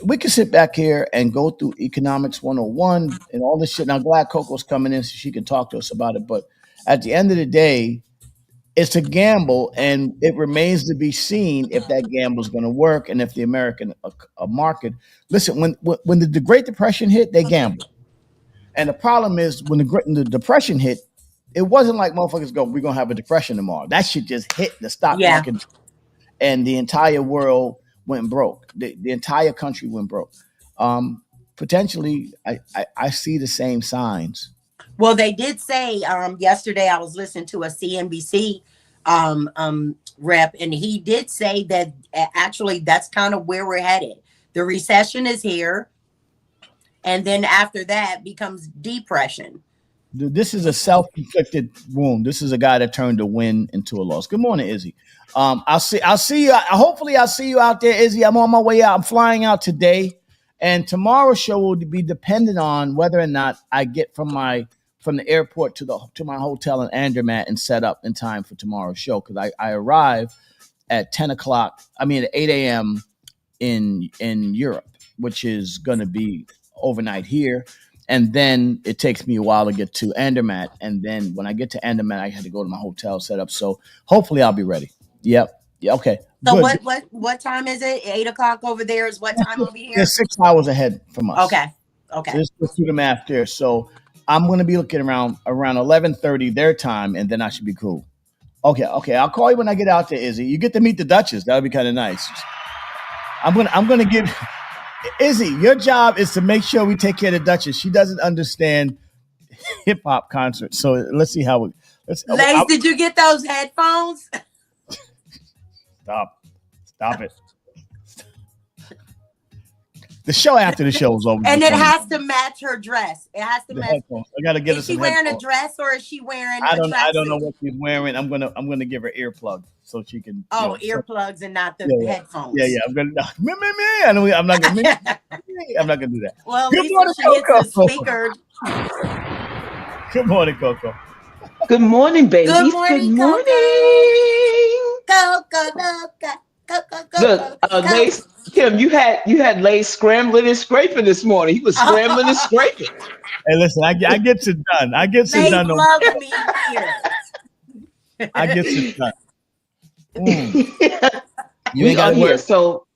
we can sit back here and go through Economics 101 and all this shit. Now, glad Coco's coming in so she can talk to us about it. But at the end of the day, it's a gamble, and it remains to be seen if that gamble is going to work and if the American market. Listen, when the Great Depression hit, they gambled. And the problem is when the depression hit, it wasn't like motherfuckers go, we're gonna have a depression tomorrow. That shit just hit the stock market, and the entire world went broke. The entire country went broke. Potentially, I see the same signs. Well, they did say yesterday. I was listening to a CNBC rep, and he did say that actually that's kind of where we're headed. The recession is here, and then after that becomes depression. This is a self-inflicted wound. This is a guy that turned a win into a loss. Good morning, Izzy. I'll see you. Hopefully, I'll see you out there, Izzy. I'm on my way out. I'm flying out today, and tomorrow's show will be dependent on whether or not I get from the airport to my hotel in Andermatt and set up in time for tomorrow's show, because I arrive at 10 o'clock. I mean, at 8 a.m. in Europe, which is going to be overnight here. And then it takes me a while to get to Andermatt. And then when I get to Andermatt, I had to go to my hotel set up. So hopefully I'll be ready. Yep. Yeah. Okay. So good. what time is it? 8 o'clock over there is what time over here? They're 6 hours ahead from us. Okay. Let's do the math there. So I'm going to be looking around 11:30 their time, and then I should be cool. Okay. I'll call you when I get out there, Izzy. You get to meet the Duchess. That would be kind of nice. I'm gonna give Izzy, your job is to make sure we take care of the Duchess. She doesn't understand hip hop concerts, so let's see how Lace, did you get those headphones? Stop it. The show after the show is over. And it has to match her dress. It has to match. Headphones. I gotta get her some headphones. Is she wearing a dress or is she wearing I don't know what she's wearing. I'm gonna give her earplugs so she can. Earplugs and not the headphones. Yeah. I'm gonna. I'm not gonna do that. Well, good morning, Coco. Good morning, Coco. Good morning, baby. Good morning. Coco. Look, Lace, Kim, you had Lace scrambling and scraping this morning. He was scrambling and scraping. Hey, listen, I get it done. I get it done. Love me here. I get it done. We are here. So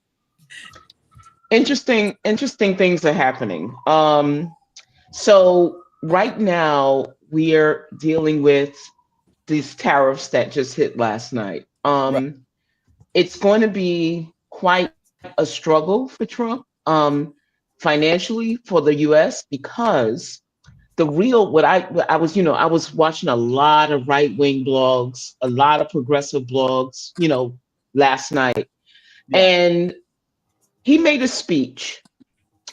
interesting things are happening. So right now we are dealing with these tariffs that just hit last night. It's going to be quite a struggle for Trump financially for the U.S. because I was watching a lot of right-wing blogs, a lot of progressive blogs, last night. Yeah. And he made a speech.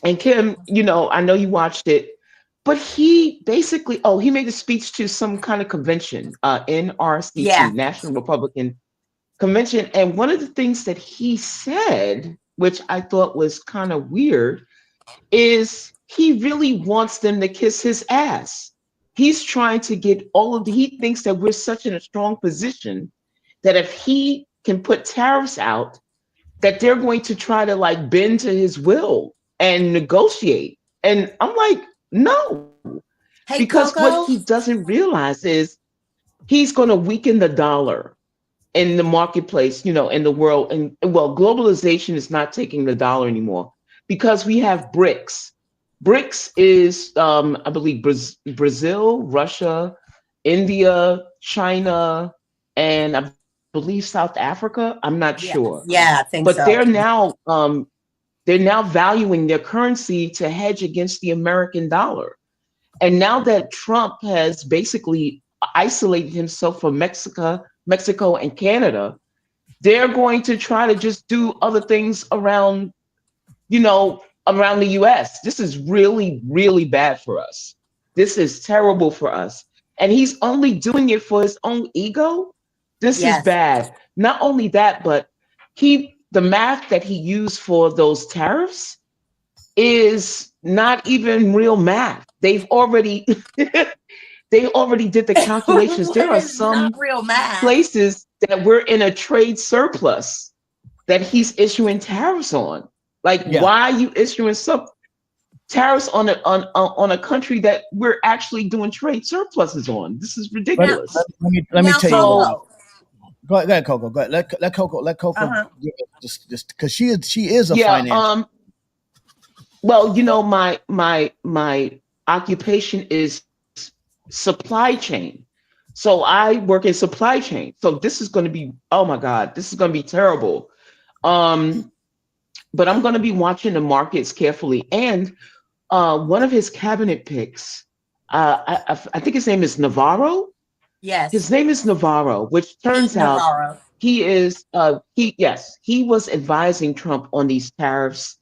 And Kim, I know you watched it, but he basically, he made a speech to some kind of convention, NRCC, National Republican Convention. And one of the things that he said, which I thought was kind of weird, is he really wants them to kiss his ass. He's trying to get he thinks that we're such in a strong position that if he can put tariffs out, that they're going to try to bend to his will and negotiate. And I'm like, no, because Coco, what he doesn't realize is he's going to weaken the dollar in the marketplace, in the world. And globalization is not taking the dollar anymore because we have BRICS. BRICS is, I believe, Brazil, Russia, India, China, and I believe South Africa. I'm not sure. Yeah, I think so. But they're now valuing their currency to hedge against the American dollar. And now that Trump has basically isolated himself from Mexico and Canada, they're going to try to just do other things around the US. This is really, really bad for us. This is terrible for us. And he's only doing it for his own ego. This is bad. Not only that, but the math that he used for those tariffs is not even real math. They've already did the calculations. There are some places that we're in a trade surplus that he's issuing tariffs on. Why are you issuing some tariffs on a country that we're actually doing trade surpluses on? This is ridiculous. Let me tell you. Go ahead, Coco. Go ahead. Let Coco just because she is a finance. Well, my occupation is supply chain. So I work in supply chain. So this is going to be, oh my God, this is going to be terrible. But I'm going to be watching the markets carefully. And one of his cabinet picks, I think his name is Navarro. Yes. His name is Navarro, which turns out he is, he was advising Trump on these tariffs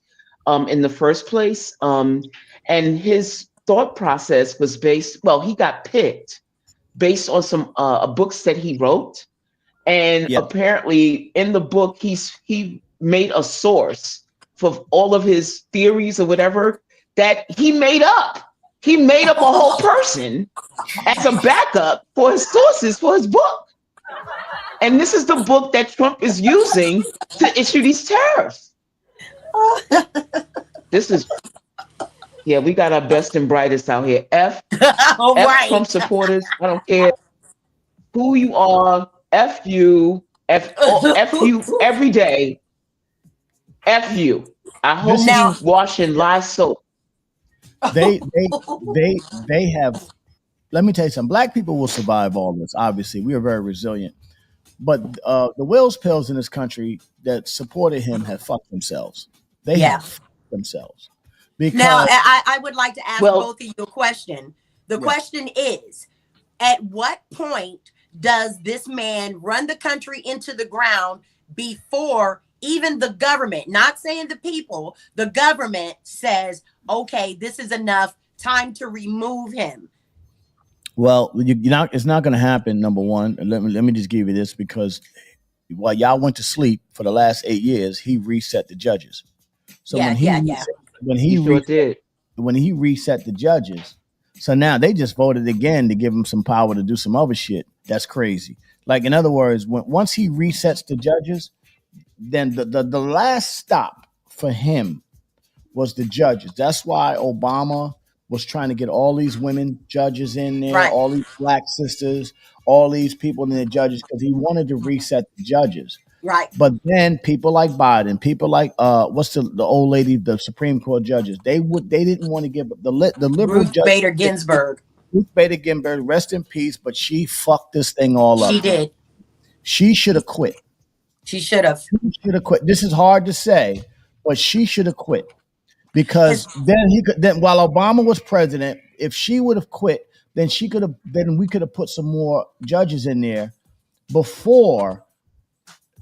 in the first place. And his thought process was he got picked based on some books that he wrote. And apparently in the book, he made a source for all of his theories or whatever that he made up. He made up a whole person as a backup for his sources for his book. And this is the book that Trump is using to issue these tariffs. This is, we got our best and brightest out here. F Trump supporters. I don't care who you are. F you every day. F you. I hope you washing live soap. They have. Let me tell you something. Black people will survive all this. Obviously, we are very resilient. But the Wills pills in this country that supported him have fucked themselves. They have fucked themselves. Because now, I would like to ask both of you a question. The question is, at what point does this man run the country into the ground before even the government, not saying the people, the government says, okay, this is enough, time to remove him? Well, it's not going to happen, number one. Let me just give you this, because while y'all went to sleep for the last 8 years, he reset the judges. So when he reset the judges, so now they just voted again to give him some power to do some other shit. That's crazy. Like, in other words, once he resets the judges, then the last stop for him was the judges. That's why Obama was trying to get all these women judges in there, all these black sisters, all these people in the judges, because he wanted to reset the judges. Right. But then people like Biden, people like what's the old lady, the Supreme Court judges, they didn't want to give the liberal Ruth Bader Ginsburg. Ruth Bader Ginsburg, rest in peace, but she fucked this thing all up. She did. She should have quit. She should have. She should have quit. This is hard to say, but she should have quit. Because then while Obama was president, if she would have quit, then we could have put some more judges in there before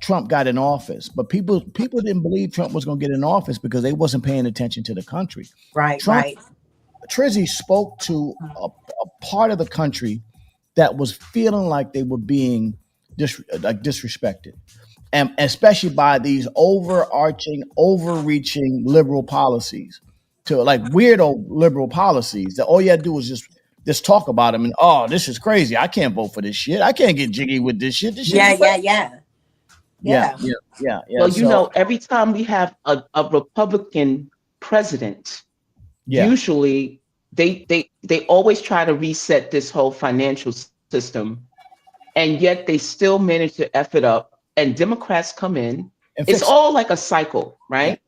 Trump got in office. But people didn't believe Trump was going to get in office because they wasn't paying attention to the country. Right, Trizzy spoke to a part of the country that was feeling like they were being disrespected. And especially by these overreaching liberal policies, to like weirdo liberal policies that all you had to do was just talk about them and, oh, this is crazy. I can't vote for this shit. I can't get jiggy with this shit. This shit Yeah. Well, every time we have a Republican president, usually they always try to reset this whole financial system, and yet they still manage to F it up. And Democrats come in. It's all like a cycle, right?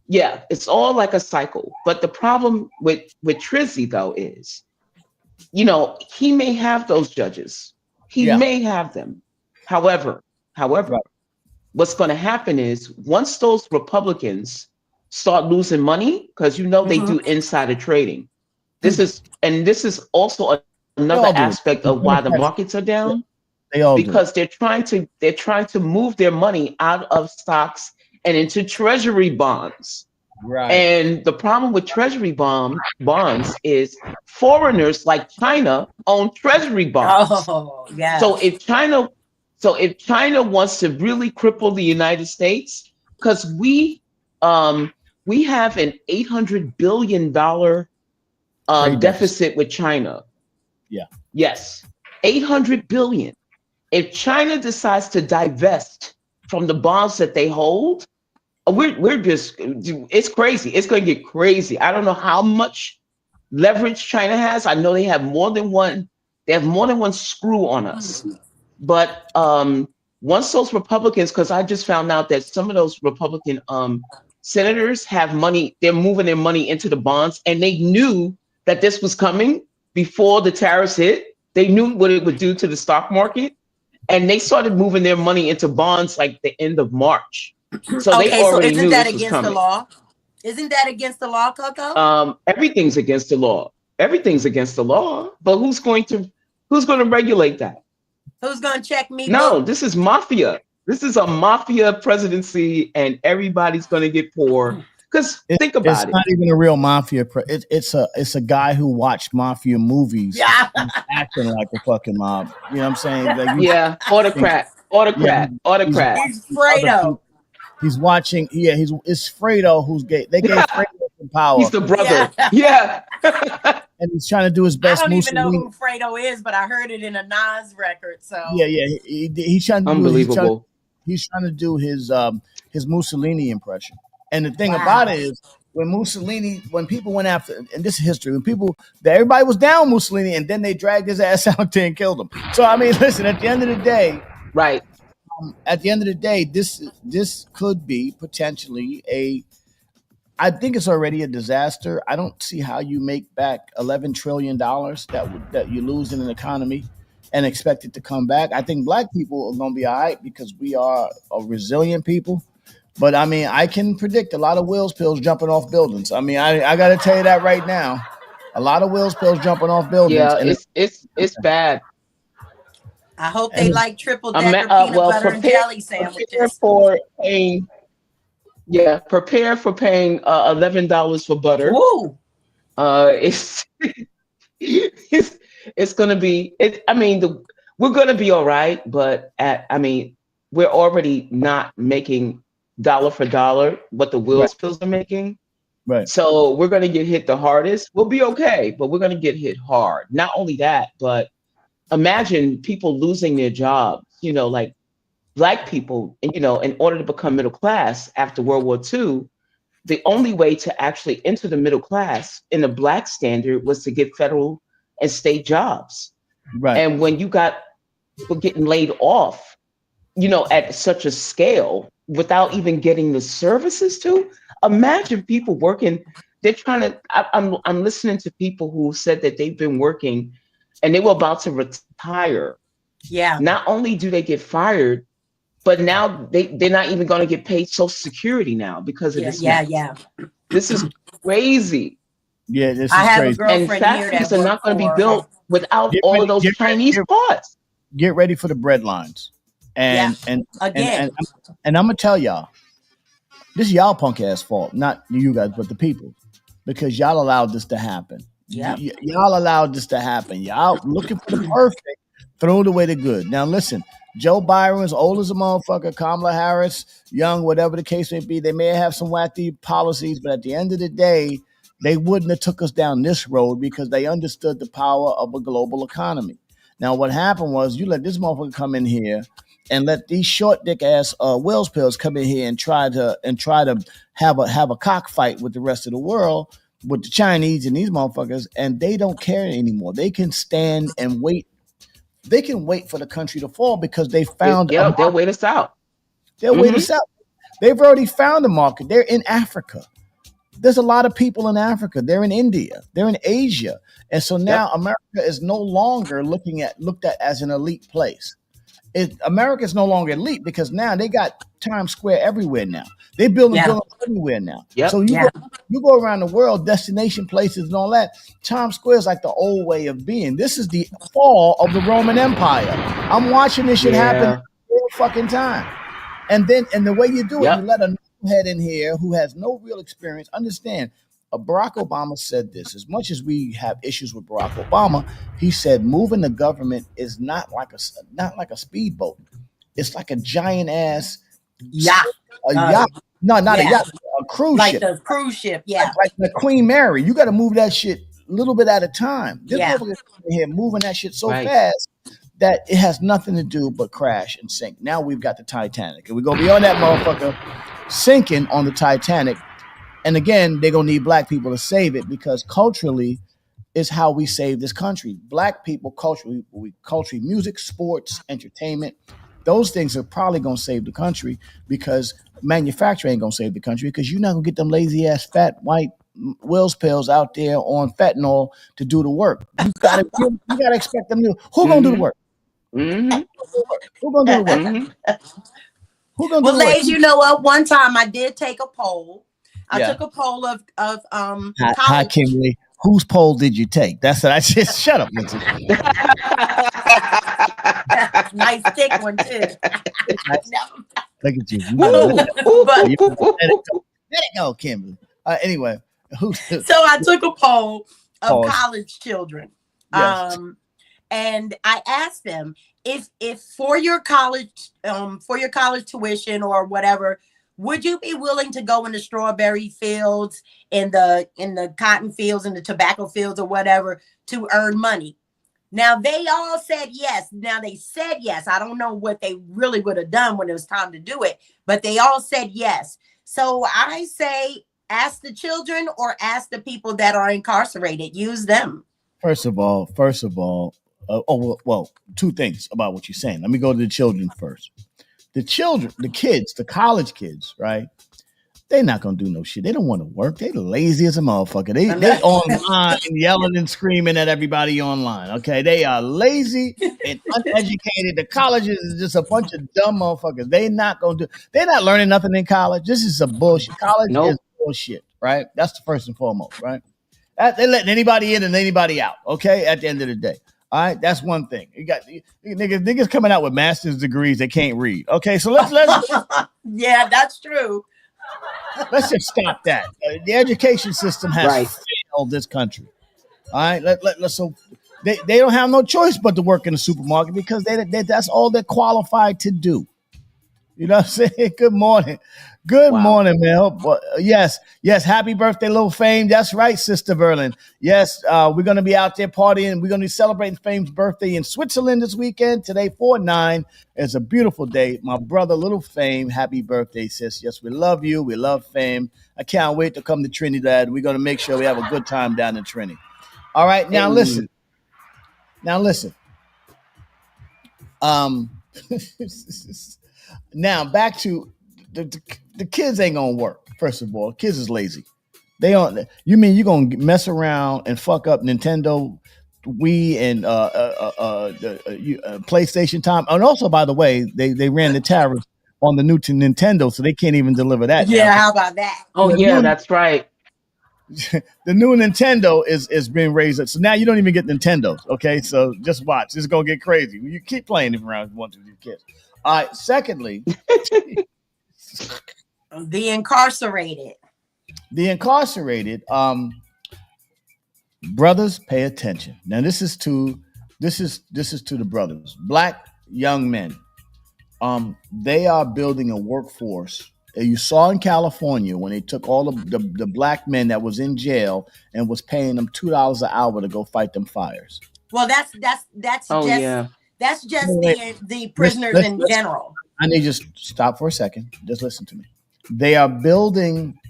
Yeah, it's all like a cycle. But the problem with Trizzy, though, is, he may have those judges. He may have them. However, what's going to happen is once those Republicans start losing money, because they do insider trading. This is also another aspect of why the markets are down. Because they're trying to move their money out of stocks and into treasury bonds. Right. And the problem with treasury bonds is foreigners like China own treasury bonds. Oh, yeah. So if China wants to really cripple the United States, because we have an $800 billion deficit with China. Yeah. Yes, $800 billion. If China decides to divest from the bonds that they hold, it's crazy. It's going to get crazy. I don't know how much leverage China has. I know they have more than one. They have more than one screw on us. But once those Republicans, because I just found out that some of those Republican senators have money. They're moving their money into the bonds, and they knew that this was coming before the tariffs hit. They knew what it would do to the stock market, and they started moving their money into bonds like the end of March. So they already knew this was coming. The law? Isn't that against the law, Coco? Everything's against the law. Everything's against the law. But who's going to regulate that? Who's going to check me? No, this is mafia. This is a mafia presidency, and everybody's going to get poor. Because think about it. It's not even a real mafia. It's a guy who watched mafia movies acting like a fucking mob. You know what I'm saying? Like, autocrat. He's Fredo. He's watching. Yeah, it's Fredo who's gay. They gave Fredo some power. He's the brother. Yeah. And he's trying to do his best. I don't even know who Fredo is, but I heard it in a Nas record. So yeah. He's trying to unbelievable. He's trying to do his Mussolini impression. And the thing about it is, when people went after, and this is history, everybody was down Mussolini, and then they dragged his ass out there and killed him. So I mean, listen, at the end of the day, right? At the end of the day, this could be potentially I think it's already a disaster. I don't see how you make back $11 trillion that you lose in an economy and expect it to come back. I think black people are going to be all right because we are a resilient people. But I mean, I can predict a lot of Will's pills jumping off buildings. I mean, I got to tell you that right now. A lot of Will's pills jumping off buildings. Yeah, it's bad. I hope they like triple decker peanut butter and jelly sandwiches. Prepare for paying $11 for butter. Ooh. It's gonna be. We're gonna be all right, but we're already not making dollar for dollar what the Will's pills are making. Right. So we're gonna get hit the hardest. We'll be okay, but we're gonna get hit hard. Not only that, but imagine people losing their jobs. You know, like Black people, in order to become middle class after World War II, the only way to actually enter the middle class in the Black standard was to get federal and state jobs. Right. And when you got people getting laid off, at such a scale without even getting the services to, imagine people working. They're trying to, I'm listening to people who said that they've been working and they were about to retire. Yeah. Not only do they get fired, but now they're not even going to get paid Social Security now because of this. Yeah. This is crazy. Yeah, this is I have crazy. a girlfriend and factories here are not going to be built without all of those Chinese parts. Get ready for the bread lines. And I'm gonna tell y'all, this is y'all punk ass fault, not you guys, but the people, because y'all allowed this to happen. Yeah, y'all allowed this to happen. Y'all looking for the perfect, throwing away the good. Now listen, Joe Biden's old as a motherfucker, Kamala Harris, young, whatever the case may be. They may have some wacky policies, but at the end of the day, they wouldn't have took us down this road because they understood the power of a global economy. Now what happened was you let this motherfucker come in here and let these short dick ass Will's pills come in here and try to have a cockfight with the rest of the world, with the Chinese and these motherfuckers, and they don't care anymore. They can stand and wait. They can wait for the country to fall because they found. They'll wait us out. They'll wait us out. They've already found a market. They're in Africa. There's a lot of people in Africa. They're in India. They're in Asia, and so now America is no longer looked at as an elite place. America is no longer elite because now they got Times Square everywhere now. They building buildings everywhere now. Yep. So you go around the world, destination places and all that. Times Square is like the old way of being. This is the fall of the Roman Empire. I'm watching this shit happen all fucking time. And the way you do it, you let a head in here who has no real experience. Understand, Barack Obama said this. As much as we have issues with Barack Obama, he said moving the government is not like a speedboat. It's like a giant ass yacht. A yacht. No, not a yacht. A cruise ship. Like the cruise ship, yeah. Like the Queen Mary. You got to move that shit a little bit at a time. This motherfucker in here moving that shit so fast that it has nothing to do but crash and sink. Now we've got the Titanic, and we go beyond that motherfucker sinking on the Titanic. And again, they're going to need black people to save it because culturally is how we save this country. Black people culturally, music, sports, entertainment, those things are probably going to save the country because manufacturing ain't going to save the country because you're not going to get them lazy ass fat white Will's pills out there on fentanyl to do the work. You gotta expect them to. Who gonna do the work? Mm-hmm. Who gonna do the work? Who gonna do Well, the work? ladies, you know what? One time I did take a poll. I Yeah. took a poll of Hi, college. Kimberly. Whose poll did you take? That's what I just shut up. Lindsay. Nice thick one too. Look at you. But- Let it go, Kimberly. Anyway, So I took a poll of Pause. college children. Yes. And I asked them if for your college tuition or whatever, would you be willing to go in the strawberry fields, in the cotton fields, in the tobacco fields or whatever to earn money? Now they all said yes. Now they said yes. I don't know what they really would have done when it was time to do it, but they all said yes. So I say, ask the children or ask the people that are incarcerated. Use them. First of all, well, two things about what you're saying. Let me go to the children first. The children, the kids, the college kids, right? They're not gonna do no shit. They don't want to work. They lazy as a motherfucker. They online yelling and screaming at everybody online. Okay, they are lazy and uneducated. The colleges is just a bunch of dumb motherfuckers. They're not learning nothing in college. This is some bullshit. College is bullshit, right? That's the first and foremost, right? They're letting anybody in and anybody out. Okay, at the end of the day. All right, that's one thing. You got niggas coming out with master's degrees they can't read. Okay, so let's yeah, that's true. Let's just stop that. The education system has failed this country. All right, let's so they don't have no choice but to work in the supermarket because that's all they're qualified to do. You know what I'm saying? Good morning. Good morning, man. Yes. Happy birthday, Little Fame. That's right, Sister Verlin. Yes, we're going to be out there partying. We're going to be celebrating Fame's birthday in Switzerland this weekend. Today, 4/9. It's a beautiful day. My brother, Little Fame, happy birthday, sis. Yes, we love you. We love Fame. I can't wait to come to Trinidad. We're going to make sure we have a good time down in Trinity. All right, now listen. Now back to the kids ain't gonna work. First of all, kids is lazy. They don't. You mean you gonna mess around and fuck up Nintendo, Wii, and PlayStation time? And also, by the way, they ran the tariffs on the new to Nintendo, so they can't even deliver that. Yeah, now. how about that? Oh yeah, that's right. The new Nintendo is being raised. So now you don't even get Nintendos. Okay, so just watch. This is gonna get crazy. You keep playing it around once with your kids. All right. Secondly, the incarcerated. Brothers, pay attention. Now this is to the brothers. Black young men. They are building a workforce. You saw in California when they took all of the black men that was in jail and was paying them $2 an hour to go fight them fires. Well, that's just the prisoners in general. I need you to stop for a second. Just listen to me. They are building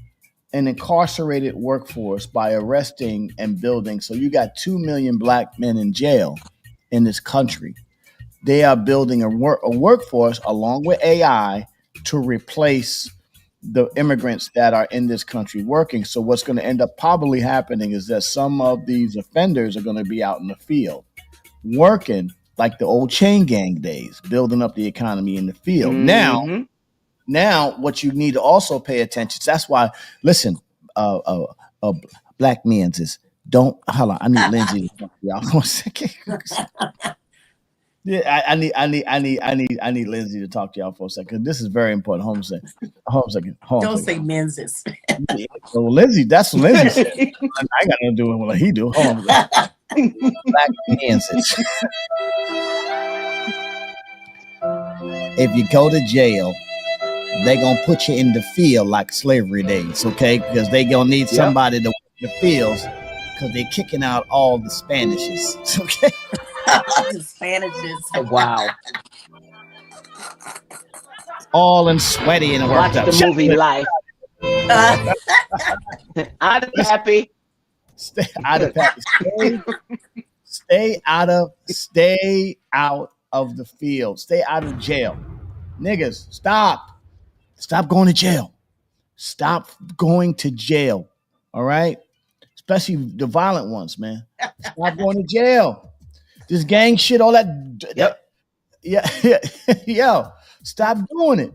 an incarcerated workforce by arresting and building. So you got 2 million black men in jail in this country. They are building a workforce along with AI to replace the immigrants that are in this country working. So what's going to end up probably happening is that some of these offenders are going to be out in the field working like the old chain gang days, building up the economy in the field. Mm-hmm. Now what you need to also pay attention. That's why, listen, black men is don't hold on. I need Lindsay to talk to y'all for a second. Yeah, I need Lindsay to talk to y'all for a second. This is very important. Hold on a second. Don't say menses. So Lindsay, that's what Lindsay said. I got nothing to do with what he do. Hold on. Black menses. If you go to jail, they gonna put you in the field like slavery days, okay? Because they gonna need somebody to work the fields because they're kicking out all the Spanishes, okay? The Spanishes. Wow. All and sweaty and worked up. Watch the movie Life. Out of happy. Stay out of happy. Stay out of the field. Stay out of jail. Niggas, stop. Stop going to jail. Stop going to jail. All right, especially the violent ones, man. Stop going to jail. This gang shit, all that. Yep. Yo, stop doing it.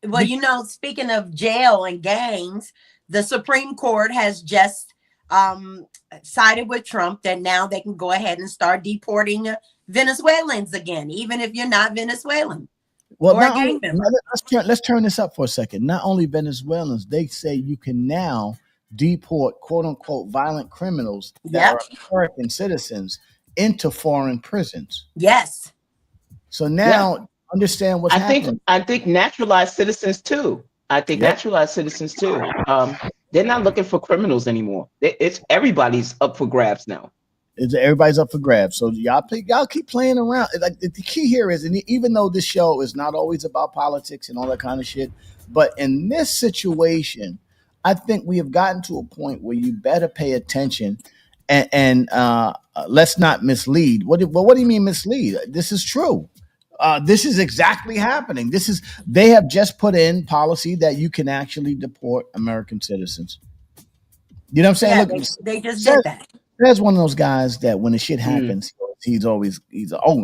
Well, speaking of jail and gangs, the Supreme Court has just sided with Trump that now they can go ahead and start deporting Venezuelans again, even if you're not Venezuelan. Well, let's turn this up for a second. Not only Venezuelans, they say you can now deport quote unquote violent criminals that are American citizens into foreign prisons. Yes. So now understand what's happening. I think naturalized citizens too. Naturalized citizens too. They're not looking for criminals anymore. It's everybody's up for grabs now. Everybody's up for grabs. So y'all keep playing around. Like the key here is, and even though this show is not always about politics and all that kind of shit, but in this situation, I think we have gotten to a point where you better pay attention and let's not mislead. What do you mean mislead? This is true. This is exactly happening. They have just put in policy that you can actually deport American citizens. You know what I'm saying? Yeah, they just did that. There's one of those guys that when the shit happens, he's I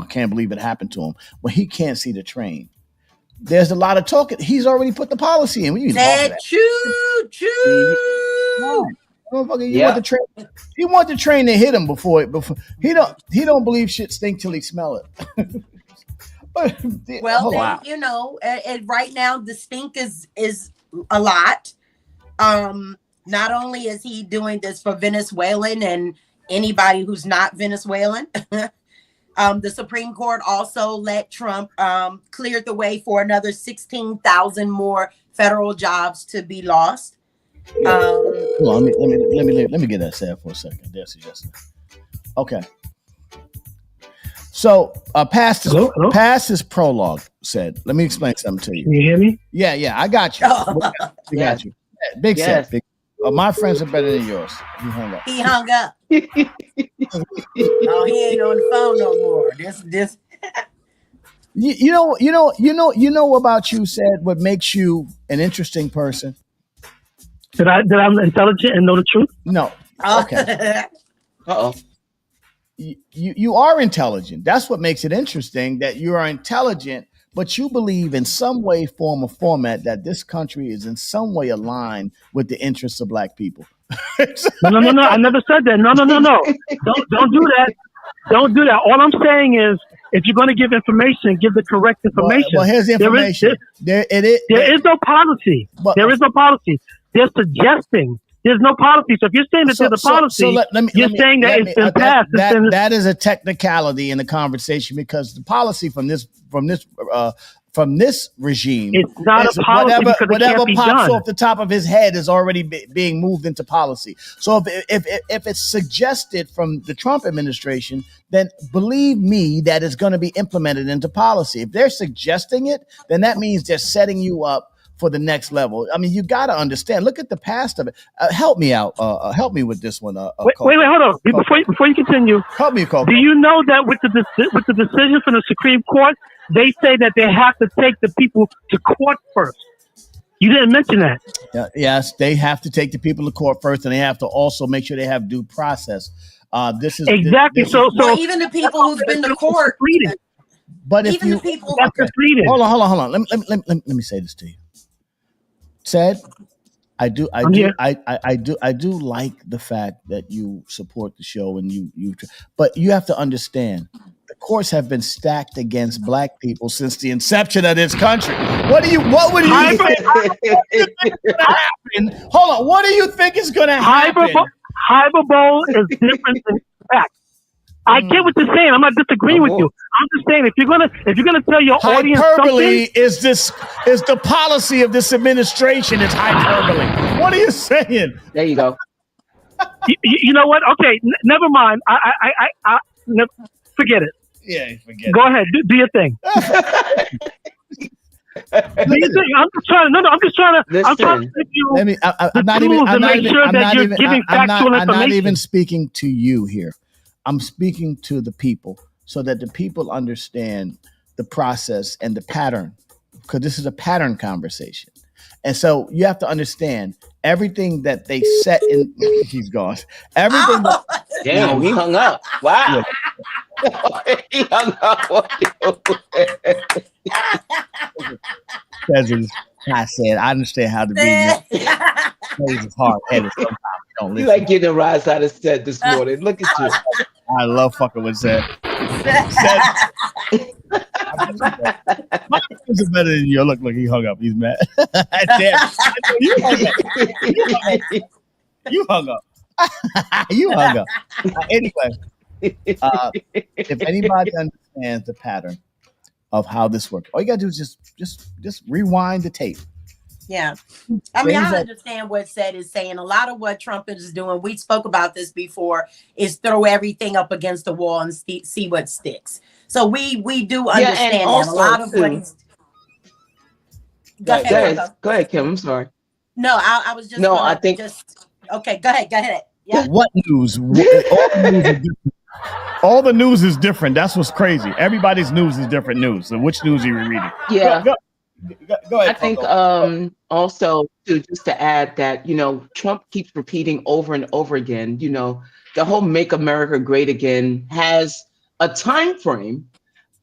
can't believe it happened to him. When he can't see the train. There's a lot of talking. He's already put the policy in. Choo. Want the train. He want the train to hit him before he don't believe shit stink till he smell it. Well, right now the stink is a lot. Not only is he doing this for Venezuelan and anybody who's not Venezuelan, the Supreme Court also let Trump clear the way for another 16,000 more federal jobs to be lost. Hold on, let me get that said for a second. Yes. Okay. So past his prologue said, let me explain something to you. Can you hear me? Yeah, I got you. I got you. Big set. My friends are better than yours. He hung up. Oh, he ain't on the phone no more. This. You know about you, said what makes you an interesting person. That I'm intelligent and know the truth? No. Okay. Uh-oh. You are intelligent. That's what makes it interesting, that you are intelligent, but you believe in some way, form, or format that this country is in some way aligned with the interests of black people. No. I never said that. No. Don't do that. Don't do that. All I'm saying is, if you're going to give information, give the correct information. Well, here's the information. There is no policy. There is no policy. They're suggesting. There's no policy. So if you're saying that there's a policy, you're saying that it's been passed. That is a technicality in the conversation, because the policy from this regime, it's not a policy, whatever because pops off the top of his head is already being moved into policy. So if it's suggested from the Trump administration, then believe me that it's going to be implemented into policy. If they're suggesting it, then that means they're setting you up for the next level. I mean, you got to understand. Look at the past of it. Help me out. Help me with this one. Wait, hold on. Before you continue, help me, Coco. Do you know that with the decision from the Supreme Court, they say that they have to take the people to court first? You didn't mention that. Yes, they have to take the people to court first, and they have to also make sure they have due process. This is exactly so. Even the people who've been to court. But if you hold on. Let me say this to you. Said, I do like the fact that you support the show and you, but you have to understand, the courts have been stacked against black people since the inception of this country. What would you think is happen? Hold on, what do you think is going to happen? Hyperbole is different than fact. I get what you're saying. I'm not disagreeing with you. I'm just saying, if you're gonna tell your audience hyperbole is the policy of this administration. It's hyperbole. What are you saying? There you go. You know what? Okay, never mind. I forget it. Yeah, forget. Go ahead. Do your thing. I'm just trying to give you the make sure that you're giving factual information. I'm not even speaking to you here. I'm speaking to the people so that the people understand the process and the pattern, because this is a pattern conversation. And so you have to understand, everything that they set in. He's gone. Everything. Damn, he hung up. Wow. He hung up. I said, I understand how to be. It's hard headed sometimes. Don't You like getting a rise out of set this morning. Look at you. I love fucking with Zed. My friends are better than you. Look, he hung up. He's mad. Damn. You hung up. You hung up. Anyway, if anybody understands the pattern of how this works, all you gotta do is just rewind the tape. Yeah. I mean, I understand what Seth is saying. A lot of what Trump is doing, we spoke about this before, is throw everything up against the wall and see what sticks. So we do understand that. A lot of what he's... Go ahead, Kim. I'm sorry. No, I was just... No, I think... Okay, go ahead. Yeah. What news? All the news is different. That's what's crazy. Everybody's news is different news. So which news are you reading? Yeah. Go ahead. I think also just to add that, Trump keeps repeating over and over again, the whole Make America Great Again has a time frame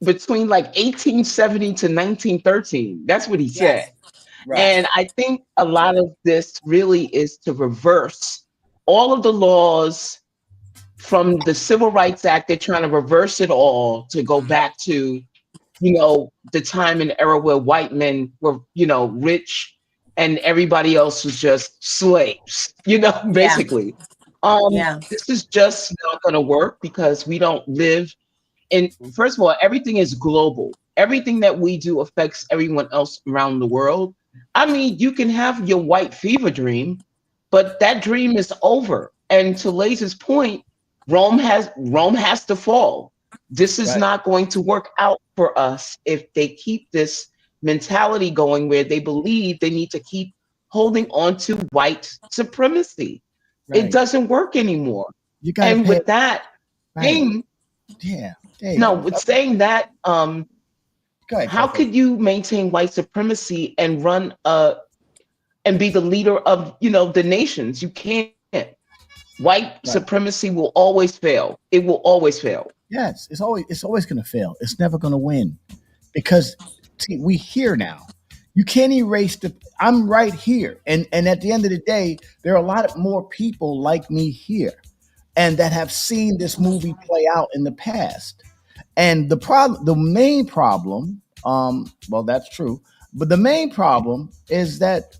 between like 1870 to 1913. That's what he said. Right. And I think a lot of this really is to reverse all of the laws from the Civil Rights Act. They're trying to reverse it all to go back to the time and era where white men were, rich and everybody else was just slaves, basically. This is just not going to work because we don't live in, first of all, everything is global. Everything that we do affects everyone else around the world. I mean, you can have your white fever dream, but that dream is over. And to Laze's point, Rome has to fall. This is not going to work out for us if they keep this mentality going where they believe they need to keep holding on to white supremacy. Right. It doesn't work anymore. And with that thing, with saying that, how could you maintain white supremacy and run and be the leader of the nations? You can't. White supremacy will always fail. It will always fail. Yes, it's always going to fail. It's never going to win because we here now. You can't erase I'm right here. And at the end of the day, there are a lot more people like me here and that have seen this movie play out in the past. And the main problem, well, that's true. But the main problem is that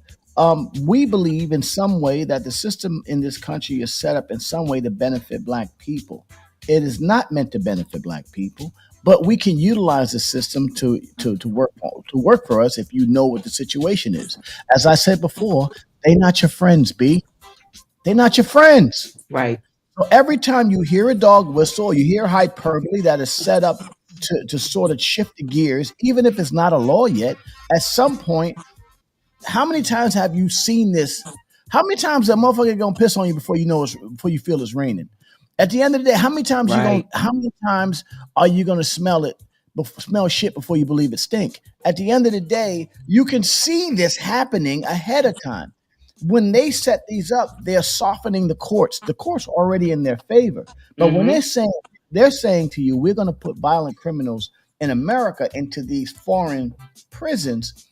we believe in some way that the system in this country is set up in some way to benefit Black people. It is not meant to benefit Black people, but we can utilize the system to work for us if you know what the situation is. As I said before, they're not your friends, B. They're not your friends. Right. So every time you hear a dog whistle, you hear hyperbole that is set up to sort of shift the gears, even if it's not a law yet, at some point, how many times have you seen this? How many times a motherfucker gonna piss on you before you feel it's raining? At the end of the day, how many times are you gonna smell shit before you believe it stink? At the end of the day, you can see this happening ahead of time. When they set these up, they're softening the courts. The courts are already in their favor. But when they're saying to you, we're gonna put violent criminals in America into these foreign prisons.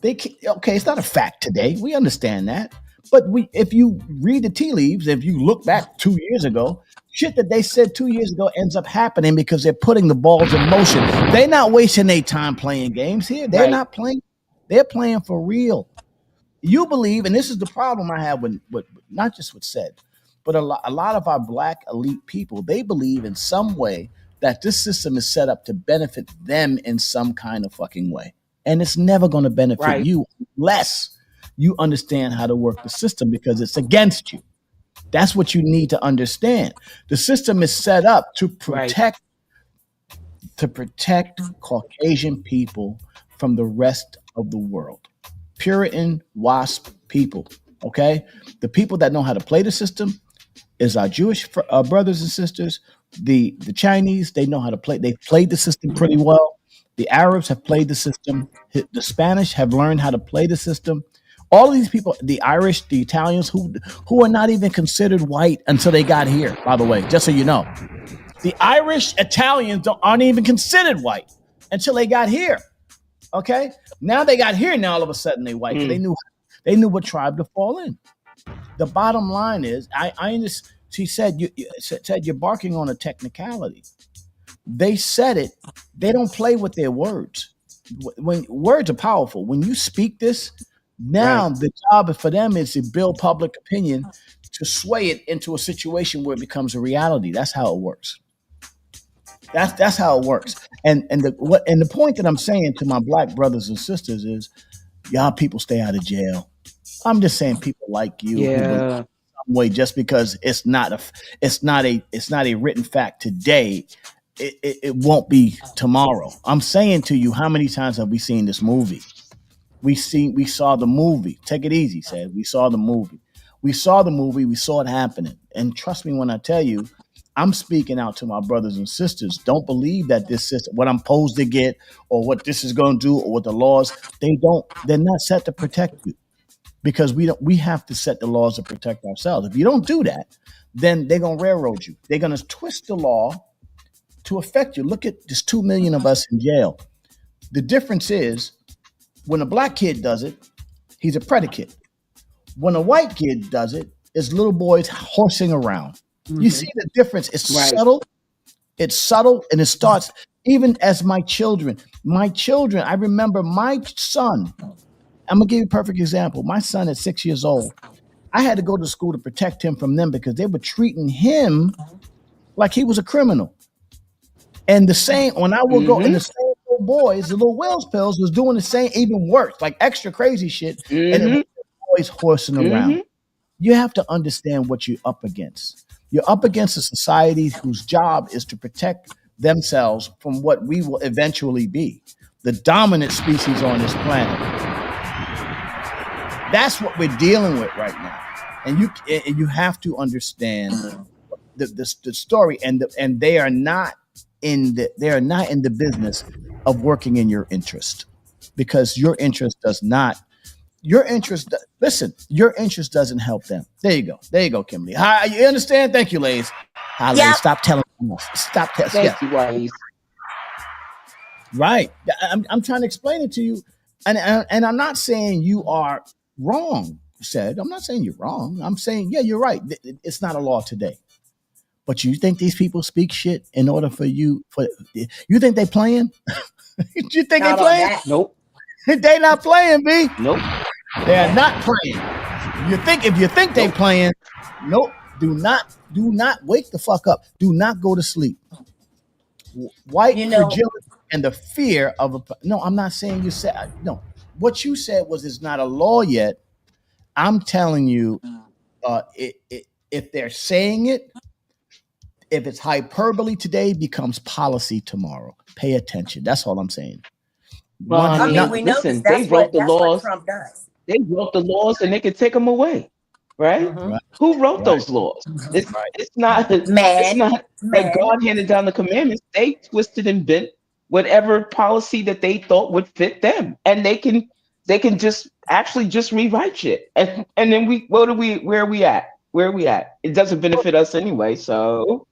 It's not a fact today. We understand that. But if you read the tea leaves, if you look back 2 years ago, shit that they said 2 years ago ends up happening because they're putting the balls in motion. They're not wasting their time playing games here. They're not playing. They're playing for real. You believe, and this is the problem I have with not just what's said, but a lot of our Black elite people, they believe in some way that this system is set up to benefit them in some kind of fucking way. And it's never going to benefit you unless you understand how to work the system because it's against you. That's what you need to understand. The system is set up to protect Caucasian people from the rest of the world. Puritan WASP people, okay? The people that know how to play the system is our Jewish brothers and sisters. The Chinese, they know how to play. They played the system pretty well. The Arabs have played the system. The Spanish have learned how to play the system. All of these people, the Irish, the Italians, who are not even considered white until they got here, by the way, just so you know. The Irish, Italians aren't even considered white until they got here. Okay? Now they got here, now all of a sudden they white. They knew what tribe to fall in. The bottom line is, I understand. She said, said you're barking on a technicality. They said it. They don't play with their words. When words are powerful, when you speak this, now the job for them is to build public opinion, to sway it into a situation where it becomes a reality. That's how it works. That's how it works. And the point that I'm saying to my black brothers and sisters is, y'all people stay out of jail. I'm just saying people like you, some way, just because it's not a written fact today, it won't be tomorrow. I'm saying to you, how many times have we seen this movie? We saw the movie. Take it easy, said. We saw the movie. We saw the movie. We saw it happening. And trust me when I tell you, I'm speaking out to my brothers and sisters. Don't believe that this system, what I'm supposed to get, or what this is going to do, or what the laws, they're not set to protect you. Because we have to set the laws to protect ourselves. If you don't do that, then they're going to railroad you. They're going to twist the law to affect you. Look at this 2 million of us in jail. The difference is when a black kid does it, he's a predicate. When a white kid does it, it's little boys horsing around. You see the difference? It's subtle. It's subtle, and it starts even as my children. I remember my son. I'm going to give you a perfect example. My son at 6 years old, I had to go to school to protect him from them because they were treating him like he was a criminal. And the same, when I would go, and the same little boys, the little Wells pills was doing the same, even worse, like extra crazy shit. And the boys horsing around. You have to understand what you're up against. You're up against a society whose job is to protect themselves from what we will eventually be, the dominant species on this planet. That's what we're dealing with right now, and you have to understand the story. And they are not in the business of working in your interest, because your interest doesn't help them. There you go, Kimberly. Hi, you understand? Thank you, ladies. Hi, ladies. Stop telling us. Stop telling. Thank you, ladies. Right. I'm trying to explain it to you, and I'm not saying you are wrong, said. I'm not saying you're wrong. I'm saying, yeah, you're right. It's not a law today. But you think these people speak shit in order for you? You think they playing? You think they playing? Nope. They not playing, B. Nope. They are not playing. If you think they playing, nope. Do not wake the fuck up. Do not go to sleep. White fragility and the fear of no. I'm not saying you said no. What you said was it's not a law yet. I'm telling you, if they're saying it, if it's hyperbole today, becomes policy tomorrow. Pay attention. That's all I'm saying. Well, we know listen, that's what Trump does. They wrote the laws, and they can take them away, right? Who wrote those laws? It's not like God handed down the commandments. They twisted and bent whatever policy that they thought would fit them, and they can just rewrite shit. And then where are we at? It doesn't benefit us anyway. So,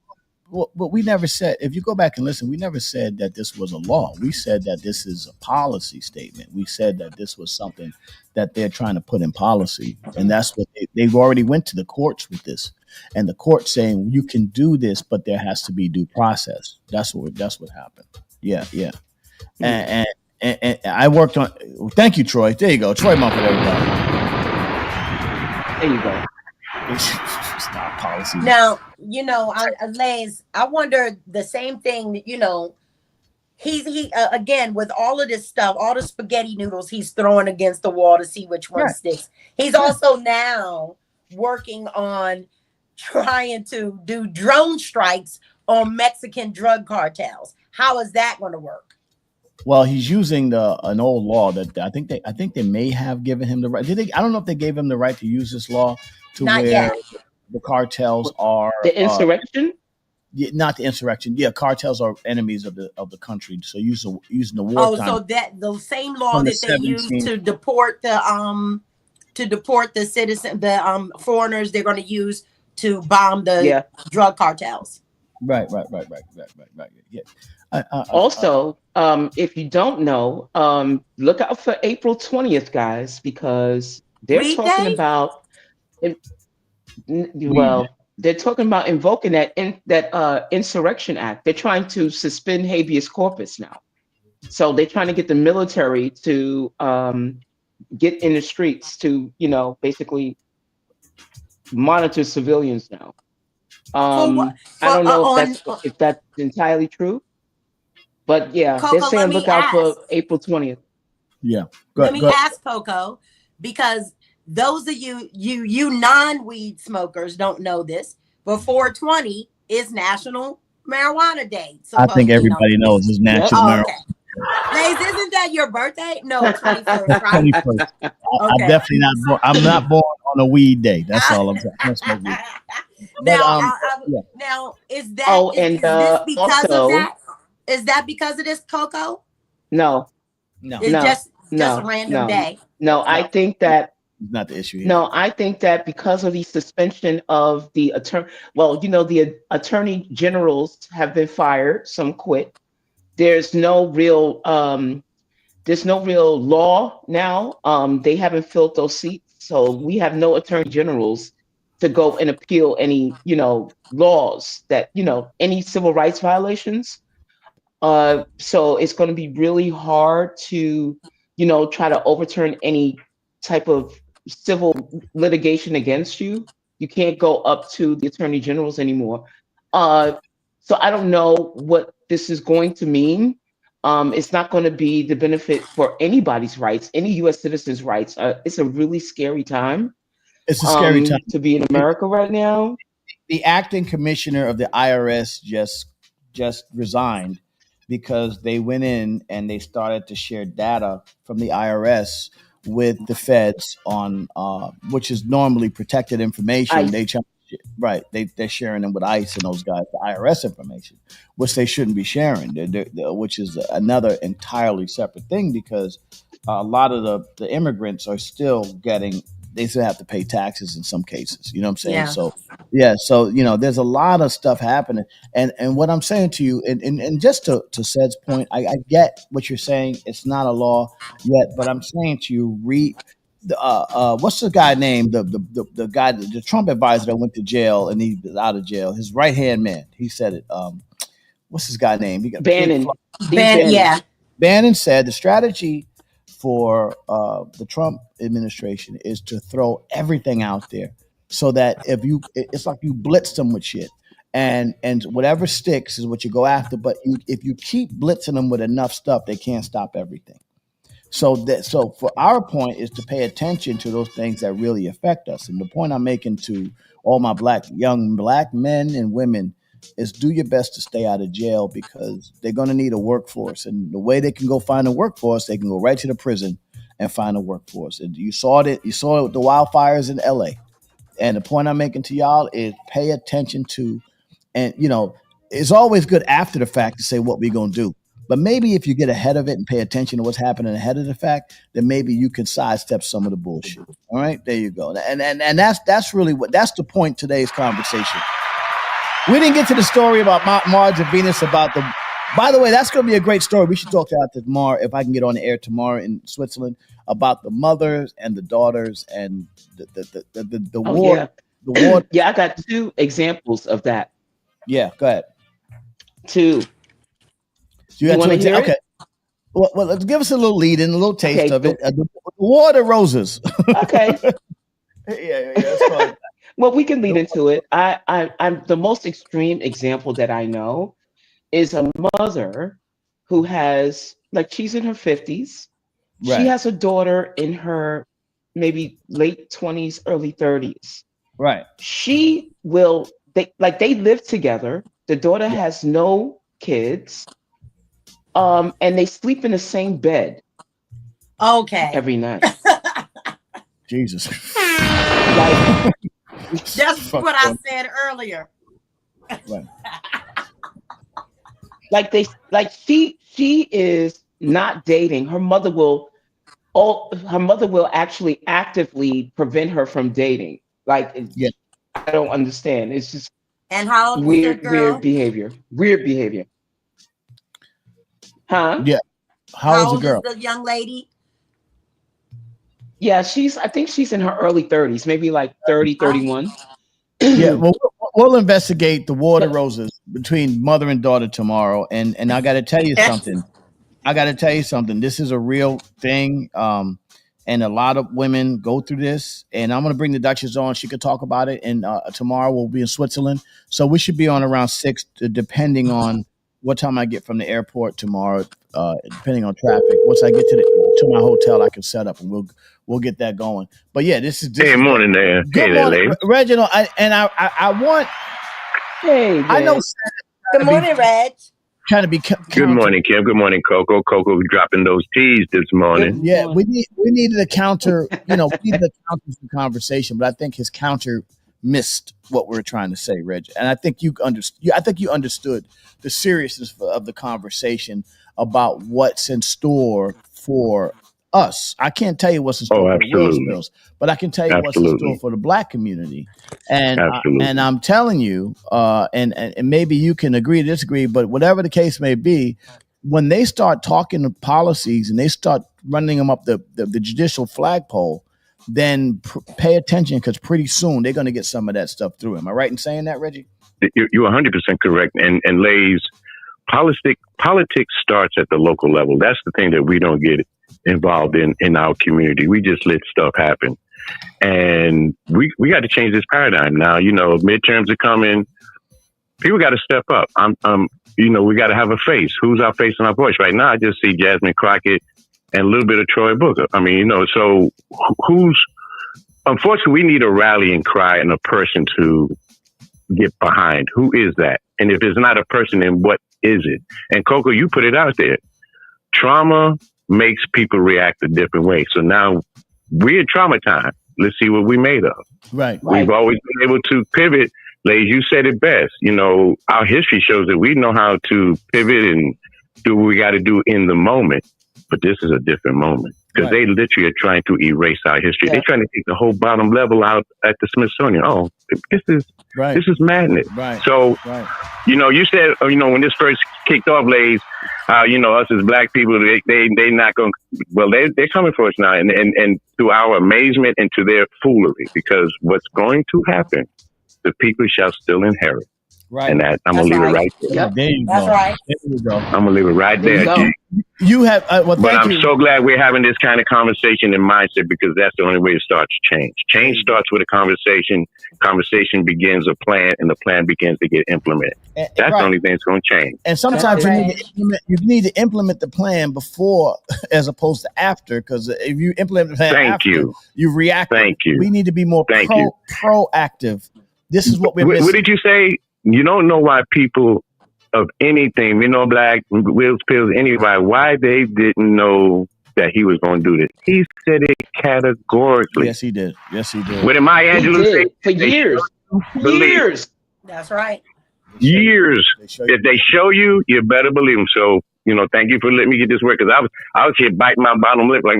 but we never said. If you go back and listen, we never said that this was a law. We said that this is a policy statement. We said that this was something that they're trying to put in policy, and that's what they've already went to the courts with this, and the court saying you can do this, but there has to be due process. That's what happened. Yeah. And I worked on. Thank you, Troy. There you go, Troy Mumpet, everybody. There you go. Stop policy. Now, Lays, I wonder the same thing. He again with all of this stuff, all the spaghetti noodles he's throwing against the wall to see which one sticks. He's also now working on trying to do drone strikes on Mexican drug cartels. How is that going to work? Well, he's using an old law that I think they may have given him the right. I don't know if they gave him the right to use this law to Not where yet. The cartels are the insurrection. Not the insurrection. Yeah, cartels are enemies of the country. So using the war. Oh, so that the same law that they used to deport the to deport the foreigners they're going to use to bomb the drug cartels. Right. Yeah. Also, if you don't know, look out for April 20th, guys, because they're talking about. They're talking about invoking that Insurrection Act. They're trying to suspend habeas corpus now. So they're trying to get the military to get in the streets to, basically monitor civilians now. I don't know if that's entirely true, but yeah, Coco, they're saying look out for April 20th. Yeah. Let me ask Coco, because those of you non-weed smokers don't know this, but 420 is National Marijuana Day. I think everybody knows it's National Marijuana. Okay. Lays, isn't that your birthday? No, 21st, right? 21st. I'm definitely not born. I'm not born on a weed day. That's all I'm saying. Now, is that is this because of that? Is that because of this, Coco? No. It's just a random day. No, I think that not the issue here. No, I think that because of the suspension of the attorney, the attorney generals have been fired. Some quit. There's no real law now. They haven't filled those seats, so we have no attorney generals to go and appeal any, laws that, any civil rights violations. So it's going to be really hard to, try to overturn any type of civil litigation against you. You can't go up to the attorney generals anymore. So I don't know what this is going to mean. It's not going to be the benefit for anybody's rights, any U.S. citizens' rights. It's a really scary time. It's a scary time to be in America right now. The acting commissioner of the IRS just resigned because they went in and they started to share data from the IRS with the feds on which is normally protected information. They're sharing them with ICE and those guys, the IRS information, which they shouldn't be sharing, which is another entirely separate thing, because a lot of the immigrants are still they still have to pay taxes in some cases. You know what I'm saying? Yeah. So, there's a lot of stuff happening. And what I'm saying to you, and just to Ced's point, I get what you're saying. It's not a law yet, but I'm saying to you, what's the guy named the guy, the Trump advisor that went to jail and he's out of jail, his right hand man, he said it. What's his guy name? Bannon. Bannon said the strategy for the Trump administration is to throw everything out there, so that it's like you blitz them with shit, and whatever sticks is what you go after. But if you keep blitzing them with enough stuff, they can't stop everything. So for our point is to pay attention to those things that really affect us. And the point I'm making to all my young black men and women is do your best to stay out of jail, because they're going to need a workforce. And the way they can go find a workforce, they can go right to the prison and find a workforce. And you saw it with the wildfires in LA. And the point I'm making to y'all is pay attention to, and it's always good after the fact to say what we're going to do. But maybe if you get ahead of it and pay attention to what's happening ahead of the fact, then maybe you can sidestep some of the bullshit. All right, there you go. And that's really that's the point of today's conversation. We didn't get to the story about Mars and Venus by the way, that's going to be a great story. We should talk about that tomorrow, if I can get on the air tomorrow in Switzerland, about the mothers and the daughters and the war. Yeah. The war. Yeah, I got 2 examples of that. Yeah, go ahead. 2. You want to hear it? Okay. Well, let's give us a little lead in, a little taste of it. The War of the Roses. Okay. yeah, that's fine. Well, we can lead into it. I'm the most extreme example that I know is a mother who has, she's in her 50s. Right. She has a daughter in her maybe late 20s, early 30s. Right. They live together. The daughter has no kids. And they sleep in the same bed. Okay. Every night. Jesus. That's what I said earlier. Right. She is not dating. Her mother will her mother will actually actively prevent her from dating. Like, I don't understand. It's just and how old weird behavior. Weird behavior. Huh? Yeah. How old is the girl? Is the young lady? Yeah, I think she's in her early 30s, maybe like 30, 31. Yeah, well, we'll investigate the water roses between mother and daughter tomorrow. And I got to tell you something. This is a real thing. And a lot of women go through this. And I'm going to bring the Duchess on. She could talk about it. And tomorrow we'll be in Switzerland. So we should be on around 6, depending on what time I get from the airport tomorrow, depending on traffic. Once I get to my hotel, I can set up and we'll get that going. But yeah, this is. Hey, morning there. Good morning, Reginald. I want. Hey, I know. Good morning, Reg. Trying to be. Good morning, Kim. Good morning, Coco. Coco dropping those T's this morning. Yeah, we needed a counter. We needed a counter for conversation, but I think his counter missed what we were trying to say, Reg. And I think you understood the seriousness of the conversation about what's in store for us. I can't tell you what's in store for the Wills Bills, but I can tell you what's in store for the Black community. And I'm telling you, and maybe you can agree to disagree, but whatever the case may be, when they start talking policies and they start running them up the judicial flagpole, then pay attention, because pretty soon they're going to get some of that stuff through. Am I right in saying that, Reggie? You're 100% correct. And Lays, politics starts at the local level. That's the thing that we don't get involved in our community. We just let stuff happen. And we got to change this paradigm now. Midterms are coming. People got to step up. We got to have a face. Who's our face and our voice? Right now, I just see Jasmine Crockett and a little bit of Troy Booker. So unfortunately, we need a rallying cry and a person to get behind. Who is that? And if it's not a person, then what is it? And Coco, you put it out there. Trauma makes people react a different way. So now we're in trauma time. Let's see what we made of. Right. We've always been able to pivot. Lays, you said it best. Our history shows that we know how to pivot and do what we got to do in the moment. But this is a different moment, because they literally are trying to erase our history. Yeah. They're trying to take the whole bottom level out at the Smithsonian. Oh, this is madness. Right. So, you said, when this first kicked off, Lays, us as Black people, they not going to, they're coming for us now. And to our amazement and to their foolery, because what's going to happen, the people shall still inherit. Right. And that I'm going to leave it right there. Yep. There you go. Right. There you go. I'm going to leave it right there. You have, but I'm so glad we're having this kind of conversation and mindset, because that's the only way it starts change. Change starts with a conversation. Conversation begins a plan, and the plan begins to get implemented. That's the only thing that's going to change. And sometimes you need to implement the plan before as opposed to after, because if you implement the plan you react. Thank you. We need to be more proactive. This is what we're missing. What did you say? You don't know why people of anything, Black, Wills, Pills, anybody, why they didn't know that he was going to do this. He said it categorically. Yes, he did. What did Maya Angelou say? For years. Years. That's right. Years. If they show you, you better believe them. So, thank you for letting me get this work, because I was here biting my bottom lip like,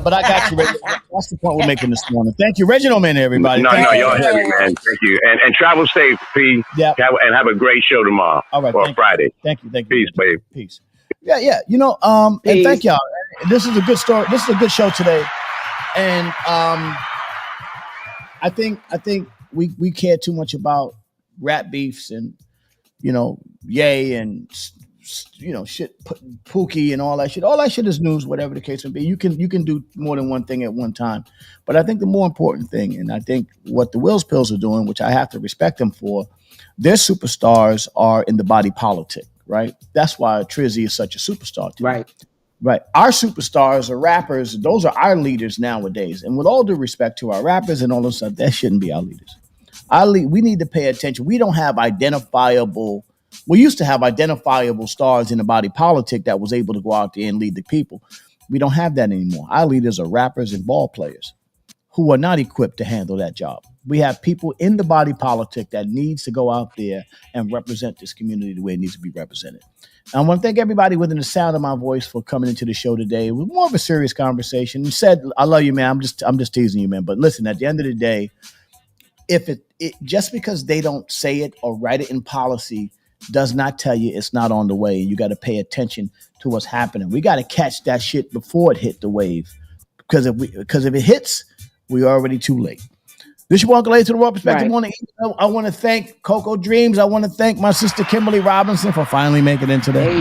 but I got you, Reggie. That's the point we're making this morning. Thank you, Reginald Man, everybody. No, y'all heavy, man. Thank you. And travel safe, P. Yeah. And have a great show tomorrow. All right. Or Friday. Thank you. Peace, babe. Peace. Yeah. And thank y'all. This is a good story. This is a good show today. And I think we care too much about rap beefs and, Ye and shit, Pookie and all that shit. All that shit is news, whatever the case may be. You can do more than one thing at one time. But I think the more important thing, and I think what the Wills Pills are doing, which I have to respect them for, their superstars are in the body politic, right? That's why Trizzy is such a superstar to me. Right. Our superstars are rappers. Those are our leaders nowadays. And with all due respect to our rappers and all this stuff, that shouldn't be our leaders. We need to pay attention. We don't have identifiable. We used to have identifiable stars in the body politic that was able to go out there and lead the people. We don't have that anymore. Our leaders are rappers and ball players. who are not equipped to handle that job. We have people in the body politic that needs to go out there and represent this community the way it needs to be represented. And I want to thank everybody within the sound of my voice for coming into the show today. It was more of a serious conversation. You said, I love you, man. I'm just teasing you, man. But listen, at the end of the day, if it just because they don't say it or write it in policy does not tell you it's not on the way. You got to pay attention to what's happening. We got to catch that shit before it hit the wave. Because if it hits, we're already too late. This is your Uncle A to the Raw Perspective. Right. I want to thank Coco Dreams. I want to thank my sister Kimberly Robinson for finally making it today.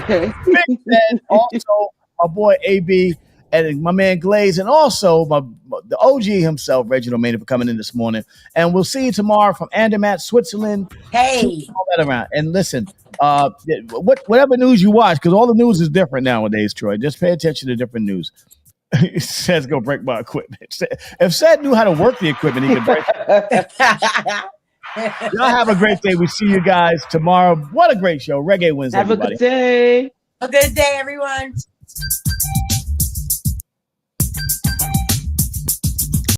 Big fan. Also, my boy AB and my man Glaze, and also the OG himself, Reginald Maynard, for coming in this morning. And we'll see you tomorrow from Andermatt, Switzerland. Hey, all that around. And listen, whatever news you watch, because all the news is different nowadays, Troy. Just pay attention to different news. It says go break my equipment. If Seth knew how to work the equipment, he could break it. Y'all have a great day. We see you guys tomorrow. What a great show. Reggae Wednesday, Have everybody. a good day. A good day, everyone.